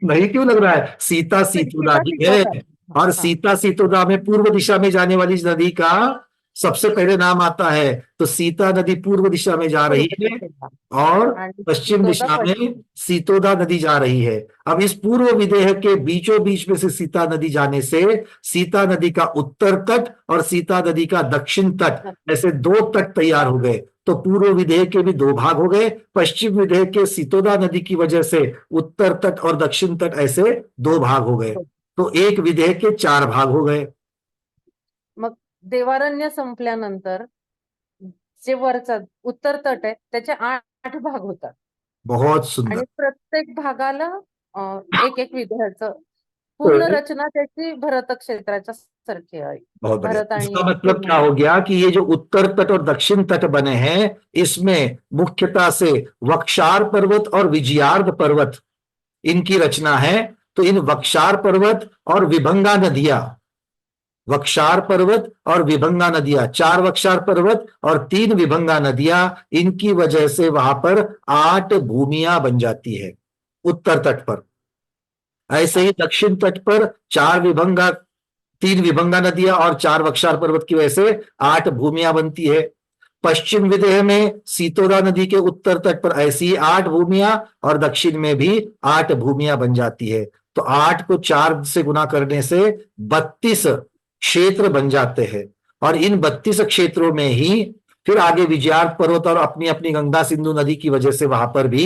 नहीं क्यों लग रहा है? सीता सीतोदा सीता ही है। सितोदा. और हाँ. सीता सीतोदा में पूर्व दिशा में जाने वाली नदी का सबसे पहले नाम आता है। तो सीता नदी पूर्व दिशा में जा रही है और आणि पश्चिम सितोदा दिशा में पश्चिम. सीतोदा नदी जा रही है। अब इस पूर्व विदेह के बीचों बीच में से सीता नदी जाने से सीता नदी का उत्तर तट और सीता नदी का दक्षिण तट, ऐसे 2 तट तैयार हो गए। तो पूर्व विदेह के भी 2 भाग हो गए। पश्चिम विदेह के सीतोदा नदी की वजह से उत्तर तट और दक्षिण तट ऐसे 2 भाग हो गए। तो एक विदेह के 4 भाग हो गए। मग देवारण्य संपल्यानंतर जे वरचा उत्तर तट आहे त्याचे 8 भाग होतात बहुत सुंदर। आणि प्रत्येक भागाला एक एक विधेयकाचं पूर्ण रचना त्याची भरत क्षेत्राच्या सारखी आहे. बहुत बढ़िया। भरत आणि इसका मतलब क्या हो गया कि ये जो उत्तर तट और दक्षिण तट बने हैं, इसमें मुख्यतः से वक्षार पर्वत और विजयार्ध पर्वत इनकी रचना है। तो इन वक्षार पर्वत और विभंगा नदियां, वक्षार पर्वत और विभंगा नदियां, 4 वक्षार पर्वत और 3 विभंगा नदियां, इनकी वजह से वहां पर 8 भूमियां बन जाती है उत्तर तट पर। ऐसे ही दक्षिण तट पर 3 विभंगा नदियां और 4 वक्षार पर्वत की वजह से 8 भूमियां बनती है। पश्चिम विदेह में सीतोदा नदी के उत्तर तट पर ऐसी ही 8 भूमियां और दक्षिण में भी 8 भूमियां बन जाती है। तो 8 को 4 से गुना करने से 32 क्षेत्र बन जाते हैं। और इन 32 क्षेत्रों में ही फिर आगे विजयार्ध पर्वत और अपनी अपनी गंगा सिंधु नदी की वजह से वहां पर भी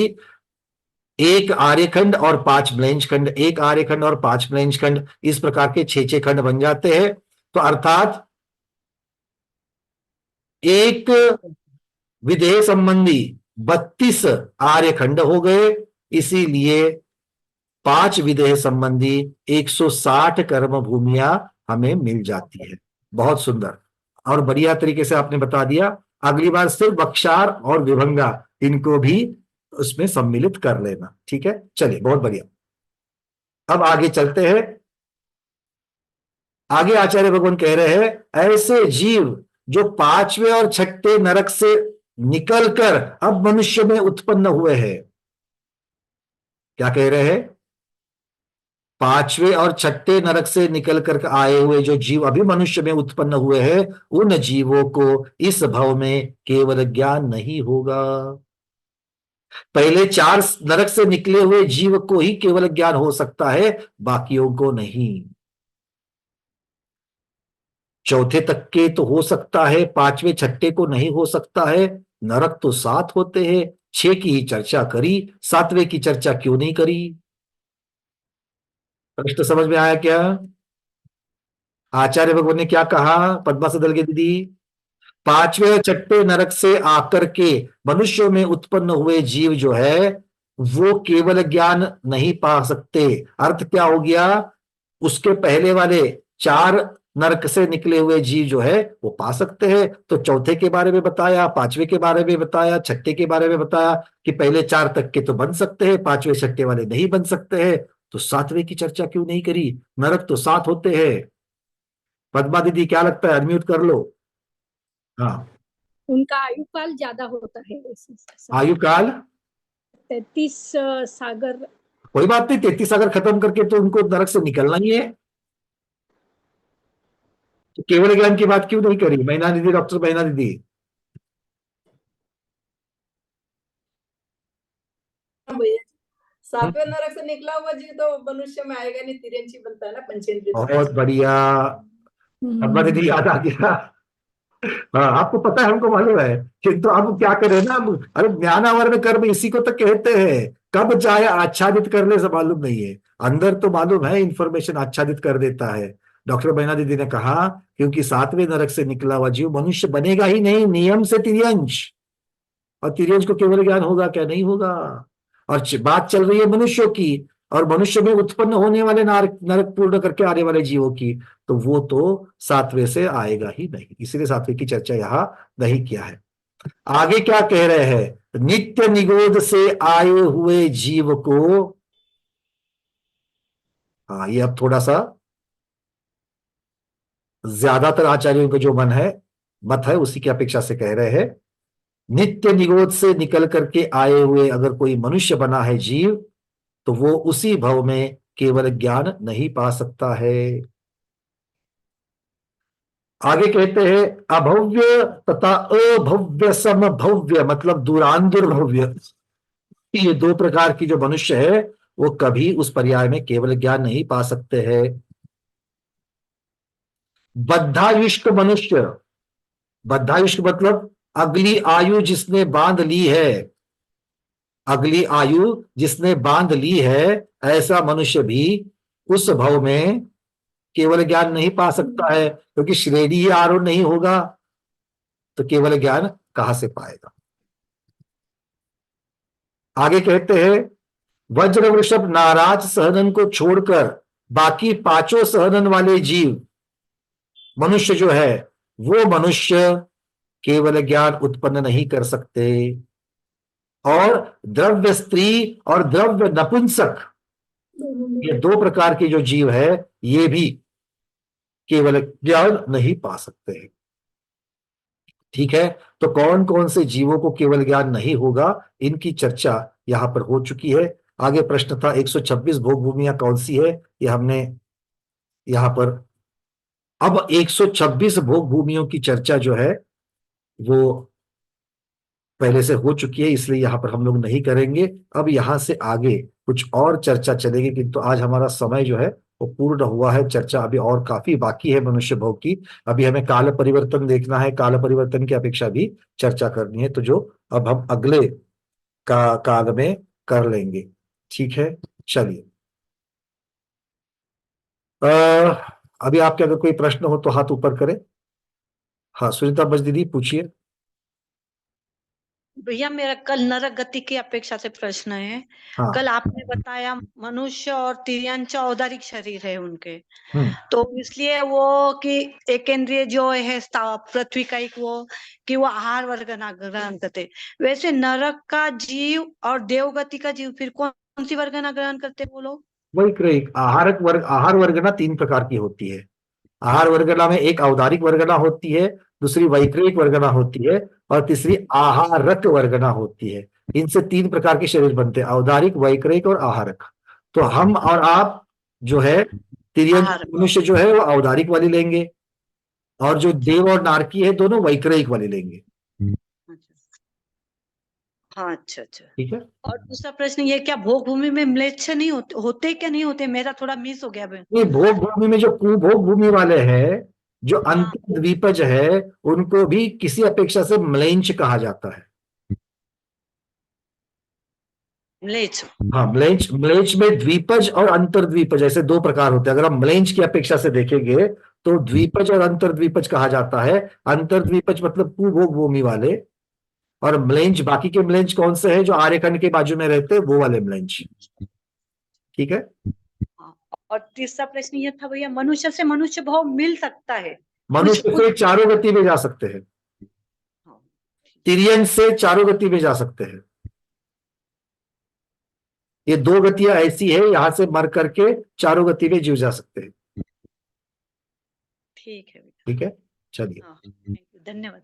1 आर्यखंड और 5 म्लेंज खंड, 1 आर्यखंड और 5 म्लेंज खंड, इस प्रकार के 6 खंड बन जाते हैं। तो अर्थात एक विदेह संबंधी 32 आर्यखंड हो गए। इसीलिए 5 विदेह संबंधी 160 कर्म भूमियां हमें मिल जाती है। बहुत सुंदर और बढ़िया तरीके से आपने बता दिया। अगली बार सिर्फ वक्षार और विभंगा इनको भी उसमें सम्मिलित कर लेना, ठीक है? चलिए, बहुत बढ़िया। अब आगे चलते हैं। आगे आचार्य भगवान कह रहे हैं, ऐसे जीव जो 5वें और 6ठे नरक से निकलकर अब मनुष्य में उत्पन्न हुए हैं। क्या कह रहे हैं? पांचवे और छठे नरक से निकल कर आए हुए जो जीव अभी मनुष्य में उत्पन्न हुए हैं, उन जीवों को इस भव में केवल ज्ञान नहीं होगा। पहले 4 नरक से निकले हुए जीव को ही केवल ज्ञान हो सकता है, बाकियों को नहीं। चौथे तक के तो हो सकता है, पांचवे छठे को नहीं हो सकता है। नरक तो 7 होते हैं, 6 की ही चर्चा करी, 7वें की चर्चा क्यों नहीं करी? प्रश्न समझ में आया क्या? आचार्य भगवान ने क्या कहा? पद्मा सदल की दीदी, पांचवे और छठे नरक से आकर के मनुष्यों में उत्पन्न हुए जीव जो है वो केवल ज्ञान नहीं पा सकते। अर्थ क्या हो गया? उसके पहले वाले 4 नरक से निकले हुए जीव जो है वो पा सकते हैं। तो चौथे के बारे में बताया, पांचवे के बारे में बताया, छठे के बारे में बताया कि पहले 4 तक के तो बन सकते हैं, पांचवे छठे वाले नहीं बन सकते हैं। तो 7वें की चर्चा क्यों नहीं करी? नरक तो 7 होते हैं। पद्मा दीदी क्या लगता है? अनम्यूट कर लो। हाँ, उनका आयु काल ज्यादा होता है आयु काल 33 सागर। कोई बात नहीं, 33 सागर खत्म करके तो उनको नरक से निकलना ही है। तो केवल ज्ञान की बात क्यों नहीं करी? महीना दीदी, डॉक्टर महीना दीदी। भैया, 7वें नरक से निकला हुआ जीव तो मनुष्य में आएगा नहीं, तिर्यंची बनता है ना पंचेंद्रिय। बहुत बढ़िया, पद्मा दीदी याद आ गया। हाँ, आपको पता है, हमको मालूम है, किंतु अब क्या करें ना, अब अरे ज्ञानावरण कर्म इसी को तो कहते हैं। कब चाहे आच्छादित कर ले, सब मालूम नहीं है। अंदर तो मालूम है, इंफॉर्मेशन आच्छादित कर देता है। डॉक्टर महीना दीदी ने कहा क्योंकि 7वें नरक से निकला हुआ जीव मनुष्य बनेगा ही नहीं, नियम से तिर्यंश। और तिर्यंश को केवल ज्ञान होगा क्या? नहीं होगा। और बात चल रही है मनुष्यों की, और मनुष्य में उत्पन्न होने वाले नरक नरक पूर्ण करके आने वाले जीवों की, तो वो तो 7वें से आएगा ही नहीं। इसलिए 7वें की चर्चा यहां नहीं किया है। आगे क्या कह रहे हैं? नित्य निगोद से आए हुए जीव को, हाँ ये अब थोड़ा सा ज्यादातर आचार्यों का जो मत है उसी की अपेक्षा से कह रहे हैं। नित्य निगोद से निकल करके आए हुए अगर कोई मनुष्य बना है जीव, तो वो उसी भव में केवल ज्ञान नहीं पा सकता है। आगे कहते हैं अभव्य तथा अभव्य समभव्य, मतलब दूरांदुर्भव्य, ये 2 प्रकार की जो मनुष्य है वो कभी उस पर्याय में केवल ज्ञान नहीं पा सकते हैं। बद्धायुष्क मनुष्य, बद्धायुष्क मतलब अगली आयु जिसने बांध ली है, अगली आयु जिसने बांध ली है, ऐसा मनुष्य भी उस भव में केवल ज्ञान नहीं पा सकता है, क्योंकि श्रेणी ही आरोह नहीं होगा तो केवल ज्ञान कहां से पाएगा। आगे कहते हैं वज्र वृषभ नाराज सहनन को छोड़कर बाकी 5 सहनन वाले जीव मनुष्य जो है, वो मनुष्य केवल ज्ञान उत्पन्न नहीं कर सकते। और द्रव्य स्त्री और द्रव्य नपुंसक, ये 2 प्रकार के जो जीव है ये भी केवल ज्ञान नहीं पा सकते हैं। ठीक है, तो कौन कौन से जीवों को केवल ज्ञान नहीं होगा, इनकी चर्चा यहां पर हो चुकी है। आगे प्रश्न था 126 भोग भूमियां कौन सी है, ये हमने यहां पर, अब 126 भोग भूमियों की चर्चा जो है वो पहले से हो चुकी है, इसलिए यहां पर हम लोग नहीं करेंगे। अब यहां से आगे कुछ और चर्चा चलेगी, किंतु आज हमारा समय जो है वो पूर्ण हुआ है। चर्चा अभी और काफी बाकी है मनुष्य भोग की। अभी हमें काल परिवर्तन देखना है, काल परिवर्तन की अपेक्षा भी चर्चा करनी है, तो जो अब हम अगले काल में कर लेंगे। ठीक है, चलिए। अभी आपके अगर कोई प्रश्न हो तो हाथ ऊपर करें। हाँ, सुनीता बज दीदी पूछिए। भैया मेरा कल नरक गति की अपेक्षा से प्रश्न है। हाँ। कल आपने बताया मनुष्य और तिर्यंच औदारिक शरीर है उनके, तो इसलिए वो कि एकेंद्रिय जो है पृथ्वी का एक वो कि वो आहार वर्ग ग्रहण करते, वैसे नरक का जीव और देवगति का जीव फिर कौन सी वर्गना ग्रहण करते वो लोग? वही आहार वर्गना 3 प्रकार की होती है। आहार वर्गना में एक औदारिक वर्गना होती है, दूसरी वैक्रयिक वर्गना होती है, और तीसरी आहारक वर्गना होती है। इनसे 3 प्रकार के शरीर बनते हैं, औदारिक, वैक्रयिक और आहारक। तो हम और आप जो है तिर्यंच आहार। मनुष्य जो है वो औदारिक वाली लेंगे, और जो देव और नारकी है दोनों वैक्रयिक वाली लेंगे। हाँ, अच्छा अच्छा। ठीक है। और दूसरा प्रश्न ये, क्या भोग भूमि में म्लेच्छ नहीं होते क्या नहीं होते? मेरा थोड़ा मिस हो गया। ये भोग भूमि में जो कुभोग भूमि वाले हैं, जो अंतर्द्वीपज है, उनको भी किसी अपेक्षा से म्लेंच कहा जाता है। म्लेच्छ। हाँ, म्लेंच म्लेंच में द्वीपज और अंतर्द्वीपज ऐसे दो प्रकार होते हैं। अगर हम म्लेंच की अपेक्षा से देखेंगे तो द्वीपज और अंतर्द्वीपज कहा जाता है। अंतर्द्वीपज मतलब कुभोग भूमि वाले, और म्लेंच, बाकी के म्लेंच कौन से हैं? जो आर्यखंड के बाजू में रहते हैं वो वाले म्लेंच। ठीक है। और तीसरा प्रश्न ये था भैया, मनुष्य से मनुष्य भाव मिल सकता है? मनुष्य से चारों गति में जा सकते हैं, तिर्यंच से चारों गति में जा सकते हैं। ये दो गतियां ऐसी है, यहां से मर करके चारों गति में जीव जा सकते हैं। ठीक है। ठीक है, चलिए। हाँ, धन्यवाद।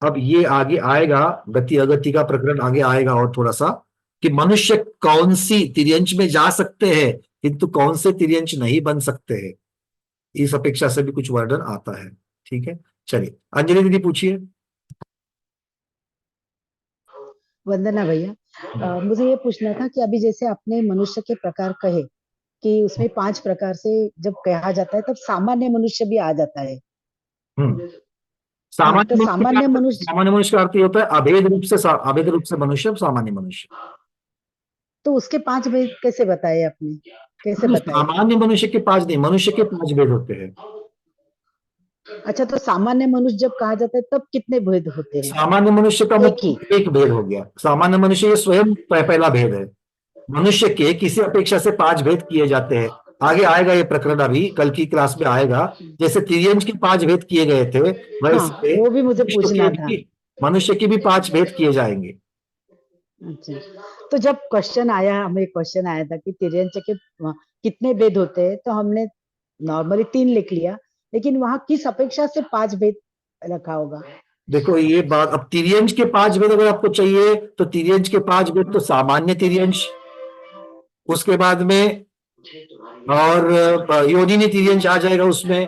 अब ये आगे आएगा, गति अगति का प्रकरण आगे आएगा और थोड़ा सा, कि मनुष्य कौन सी तिर्यंच में जा सकते हैं किंतु कौन से तिर्यंच नहीं बन सकते हैं, इस अपेक्षा से भी कुछ वर्णन आता है। ठीक है, चलिए अंजलि दीदी पूछिए। वंदना भैया, मुझे ये पूछना था कि अभी जैसे आपने मनुष्य के प्रकार कहे कि उसमें 5 प्रकार से जब कहा जाता है तब सामान्य मनुष्य भी आ जाता है। सामान्य तो सामान्य मनुष्य, सामान्य मनुष्य का अर्थ ये होता है अभेद रूप से मनुष्य, सामान्य मनुष्य। तो उसके 5 भेद कैसे बताए आपने, कैसे बताए? सामान्य मनुष्य के 5 नहीं, मनुष्य के 5 भेद होते हैं। अच्छा, तो सामान्य मनुष्य जब कहा जाता है तब कितने भेद होते हैं? सामान्य मनुष्य का मतलब एक भेद हो गया। सामान्य मनुष्य ये स्वयं पहला भेद है। मनुष्य के किसी अपेक्षा से 5 भेद किए जाते हैं। आगे आएगा ये प्रकरण, अभी कल की क्लास में आएगा। जैसे तिर्यंच के 5 भेद किए गए थे, वैसे वो भी मुझे पूछना था। मनुष्य के भी 5 भेद किए जाएंगे। अच्छा, तो जब क्वेश्चन आया, हमें क्वेश्चन आया था कि तिर्यंच के कितने भेद होते हैं, तो हमने नॉर्मली 3 लिख लिया, लेकिन वहां किस अपेक्षा से 5 भेद रखा होगा? देखो ये बात, अब तिर्यंच के 5 भेद अगर आपको चाहिए तो तिर्यंच के 5 भेद तो सामान्य तिर्यंच, उसके बाद में और योनिनी तिर्यंच आ जाएगा, उसमें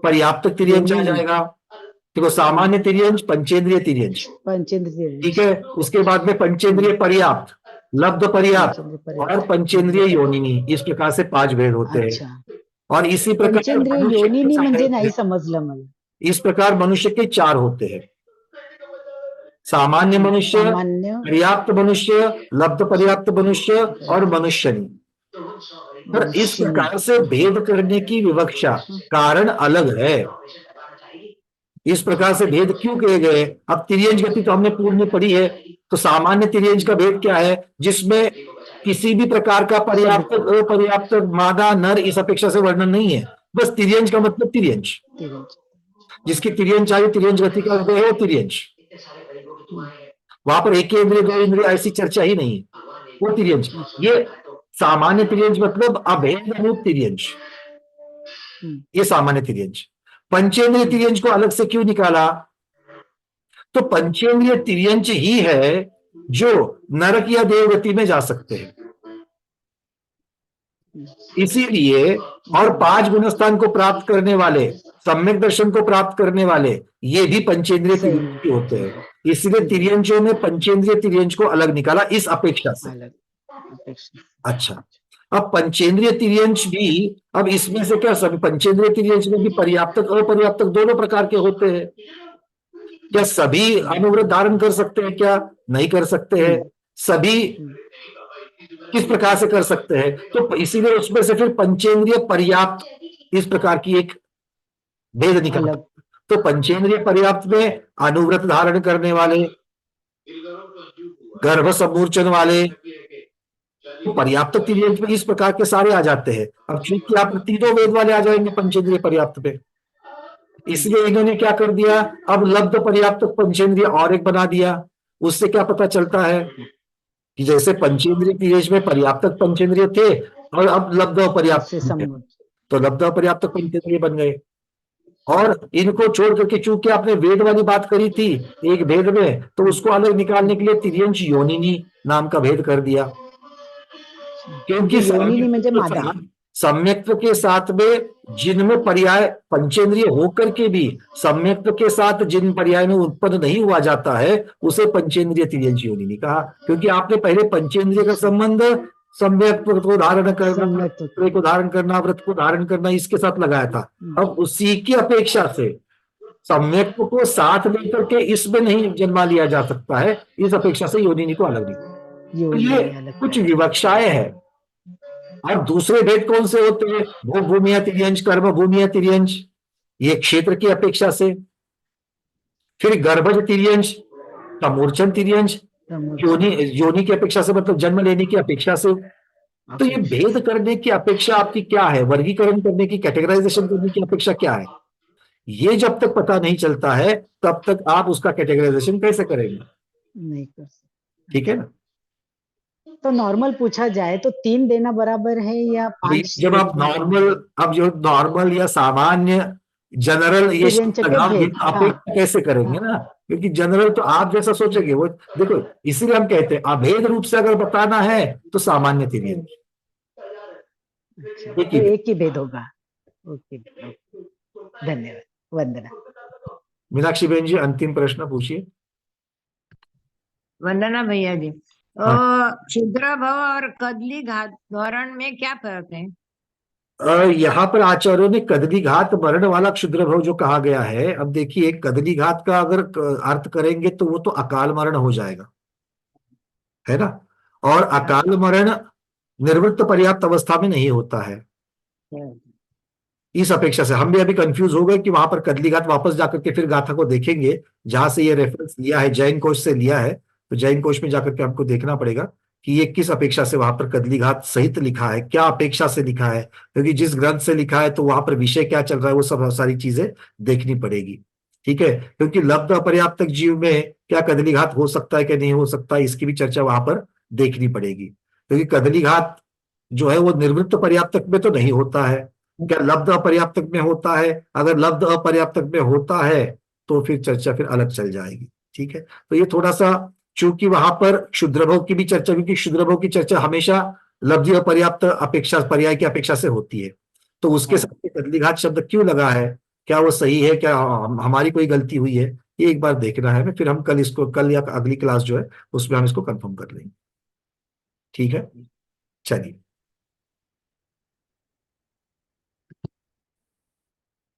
पर्याप्त तिर्यंच आ जाएगा। देखो सामान्य तिर्यंच, पंचेंद्रिय तिर्यंच, ठीक है। उसके बाद में पंचेंद्रिय पर्याप्त, लब्ध पर्याप्त और पंचेंद्रिय योनिनी, इस प्रकार से 5 भेद होते हैं। और इसी प्रकार पंचेंद्रिय योनिनी म्हणजे नाही समजलं मला। इस प्रकार मनुष्य के 4 होते हैं, सामान्य मनुष्य, पर्याप्त मनुष्य, लब्ध पर्याप्त मनुष्य और मनुष्यनी। पर इस प्रकार से भेद करने की विवक्षा कारण अलग है। इस प्रकार से भेद क्यों किए गए? अब तिर्यंच गति तो हमने पूर्व में पढ़ी है, तो सामान्य तिर्यंच का भेद क्या है? जिसमें किसी भी प्रकार का पर्याप्त, अपर्याप्त, मादा, नर इस अपेक्षा से वर्णन नहीं है। बस तिर्यंच का मतलब तिर्यंच, जिसकी तिर्यंच आई, तिर्यंच गति का हृदय है तिर्यंच। वहां पर एक इंद्रिय, 2 इंद्रिय ऐसी चर्चा ही नहीं है, वो तिर्यंच। ये सामान्य तिर्यंच मतलब अभेद रूप तिर्यंच, ये सामान्य तिर्यंच। पंचेंद्रिय तिर्यंच को अलग से क्यों निकाला? तो पंचेंद्रिय तिर्यंच ही है जो नरक या देवगति में जा सकते हैं, इसीलिए। और 5 गुणस्थान को प्राप्त करने वाले, सम्यक दर्शन को प्राप्त करने वाले, ये भी पंचेंद्रिय तिर्यंच होते हैं। इसलिए तिर्यंचों में पंचेंद्रिय तिर्यंच को अलग निकाला इस अपेक्षा से। अच्छा, अब पंचेंद्रिय तिर्यंच भी, अब इसमें से क्या सभी पंचेंद्रिय तिर्यंच में भी पर्याप्तक अपर्याप्तक दोनों प्रकार के होते हैं? क्या सभी अनुव्रत धारण कर सकते हैं? क्या नहीं कर सकते हैं? सभी किस प्रकार से कर सकते हैं? तो इसीलिए उसमें से फिर पंचेंद्रिय पर्याप्त इस प्रकार की एक भेद निकला। तो पंचेंद्रिय पर्याप्त में अनुव्रत धारण करने वाले, गर्भ समूर्चन वाले, तो पर्याप्त तिर्यंच में इस प्रकार के सारे आ जाते हैं। अब चूंकि आप तीनों वेद वाले आ जाएंगे पंचेंद्रिय पर्याप्त पे, इसलिए इन्होंने क्या कर दिया, अब लब्ध पर्याप्त पंचेंद्रिय और एक बना दिया। उससे क्या पता चलता है कि जैसे पंचेंद्रिय तिर्यंच में पर्याप्तक पंचेंद्रिय थे और अब लब्ध पर्याप्त, तो लब्ध पर्याप्त पंचेंद्रिय बन गए। और इनको छोड़ करके चूंकि आपने वेद वाली बात करी थी एक भेद में, तो उसको अलग निकालने के लिए तिर्यंच योनिनी नाम का भेद कर दिया। क्योंकि योनिनी म्हणजे मादा. सम्यक्त्व के साथ में जिनमें पर्याय पंचेंद्रिय होकर के भी सम्यक्त्व के साथ जिन पर्याय में उत्पन्न नहीं हुआ जाता है उसे पंचेंद्रिय तिर्यंच योनिनी कहा, क्योंकि आपने पहले पंचेंद्रिय का संबंध सम्यक्त्व को धारण करना, सम्यक्त्व. को धारण करना, व्रत को धारण करना इसके साथ लगाया था. अब उसी की अपेक्षा से सम्यक्त्व को साथ लेकर के इसमें नहीं जन्मा लिया जा सकता है, इस अपेक्षा से योनिनी को अलग नहीं. तो ये कुछ विवक्षाएं हैं. और दूसरे भेद कौन से होते हैं? भोग भूमिया तिर्यंच, कर्म भूमिया तिर्यंच, ये क्षेत्र की अपेक्षा से. फिर गर्भज तिर्यंच, समूर्छन तिर्यंच, योनि की अपेक्षा से मतलब जन्म लेने की अपेक्षा से. तो ये भेद करने की अपेक्षा आपकी क्या है? वर्गीकरण करने की, कैटेगराइजेशन करने की अपेक्षा क्या है? ये जब तक पता नहीं चलता है तब तक आप उसका कैटेगराइजेशन कैसे करेंगे? नहीं कर सकते. ठीक है ना. तो नॉर्मल पूछा जाए तो 3 देना बराबर है या 5? जब आप नॉर्मल, अब जो नॉर्मल या सामान्य जनरल ये तिर्यंच के भेद, अपेक्षा कैसे करेंगे ना, क्योंकि जनरल तो आप जैसा सोचेंगे वो. देखो इसीलिए हम कहते हैं अभेद रूप से अगर बताना है तो सामान्य तिर्यंच. तो एक ही भेद होगा. ओके, धन्यवाद. वंदना. मीनाक्षी बहन जी अंतिम प्रश्न पूछिए. वंदना भैया जी, क्षुद्र भव और कदली घात वर्ण में क्या फर्क है? यहाँ पर आचार्यों ने कदली घात वर्ण वाला क्षुद्र भव जो कहा गया है, अब देखिए कदली घात का अगर अर्थ करेंगे तो वो तो अकाल मरण हो जाएगा, है ना. और अकाल मरण निर्वृत्त पर्याप्त अवस्था में नहीं होता है. इस अपेक्षा से हम भी अभी कंफ्यूज हो गए कि वहां पर कदली घात, वापस जाकर के फिर गाथा को देखेंगे जहां से ये रेफरेंस लिया है, जैन कोश से लिया है. तो जैन कोश में जाकर के हमको देखना पड़ेगा कि ये किस अपेक्षा से वहां पर कदली घात सहित लिखा है, क्या अपेक्षा से लिखा है, क्योंकि जिस ग्रंथ से लिखा है तो वहां पर विषय क्या चल रहा है वो सब सारी चीजें देखनी पड़ेगी. ठीक है, क्योंकि लब्ध अपर्याप्तक जीव में क्या कदली घात हो सकता है कि नहीं हो सकता, इसकी भी चर्चा वहां पर देखनी पड़ेगी. क्योंकि कदली घात जो है वो निर्वृत्त पर्याप्तक में तो नहीं होता है, क्या लब्ध अपर्याप्तक में होता है? अगर लब्ध अपर्याप्तक में होता है तो फिर चर्चा फिर अलग चल जाएगी. ठीक है, तो ये थोड़ा सा, चूंकि वहां पर क्षुद्रभव की भी चर्चा, क्योंकि क्षुद्रभव की चर्चा हमेशा लब्धि अपर्याप्त अपेक्षा पर्याय की अपेक्षा से होती है, तो उसके साथ कदली घात शब्द क्यों लगा है, क्या वो सही है, क्या हमारी कोई गलती हुई है, ये एक बार देखना है. फिर हम कल इसको, कल या अगली क्लास जो है उसमें हम इसको कंफर्म कर लेंगे. ठीक है, चलिए.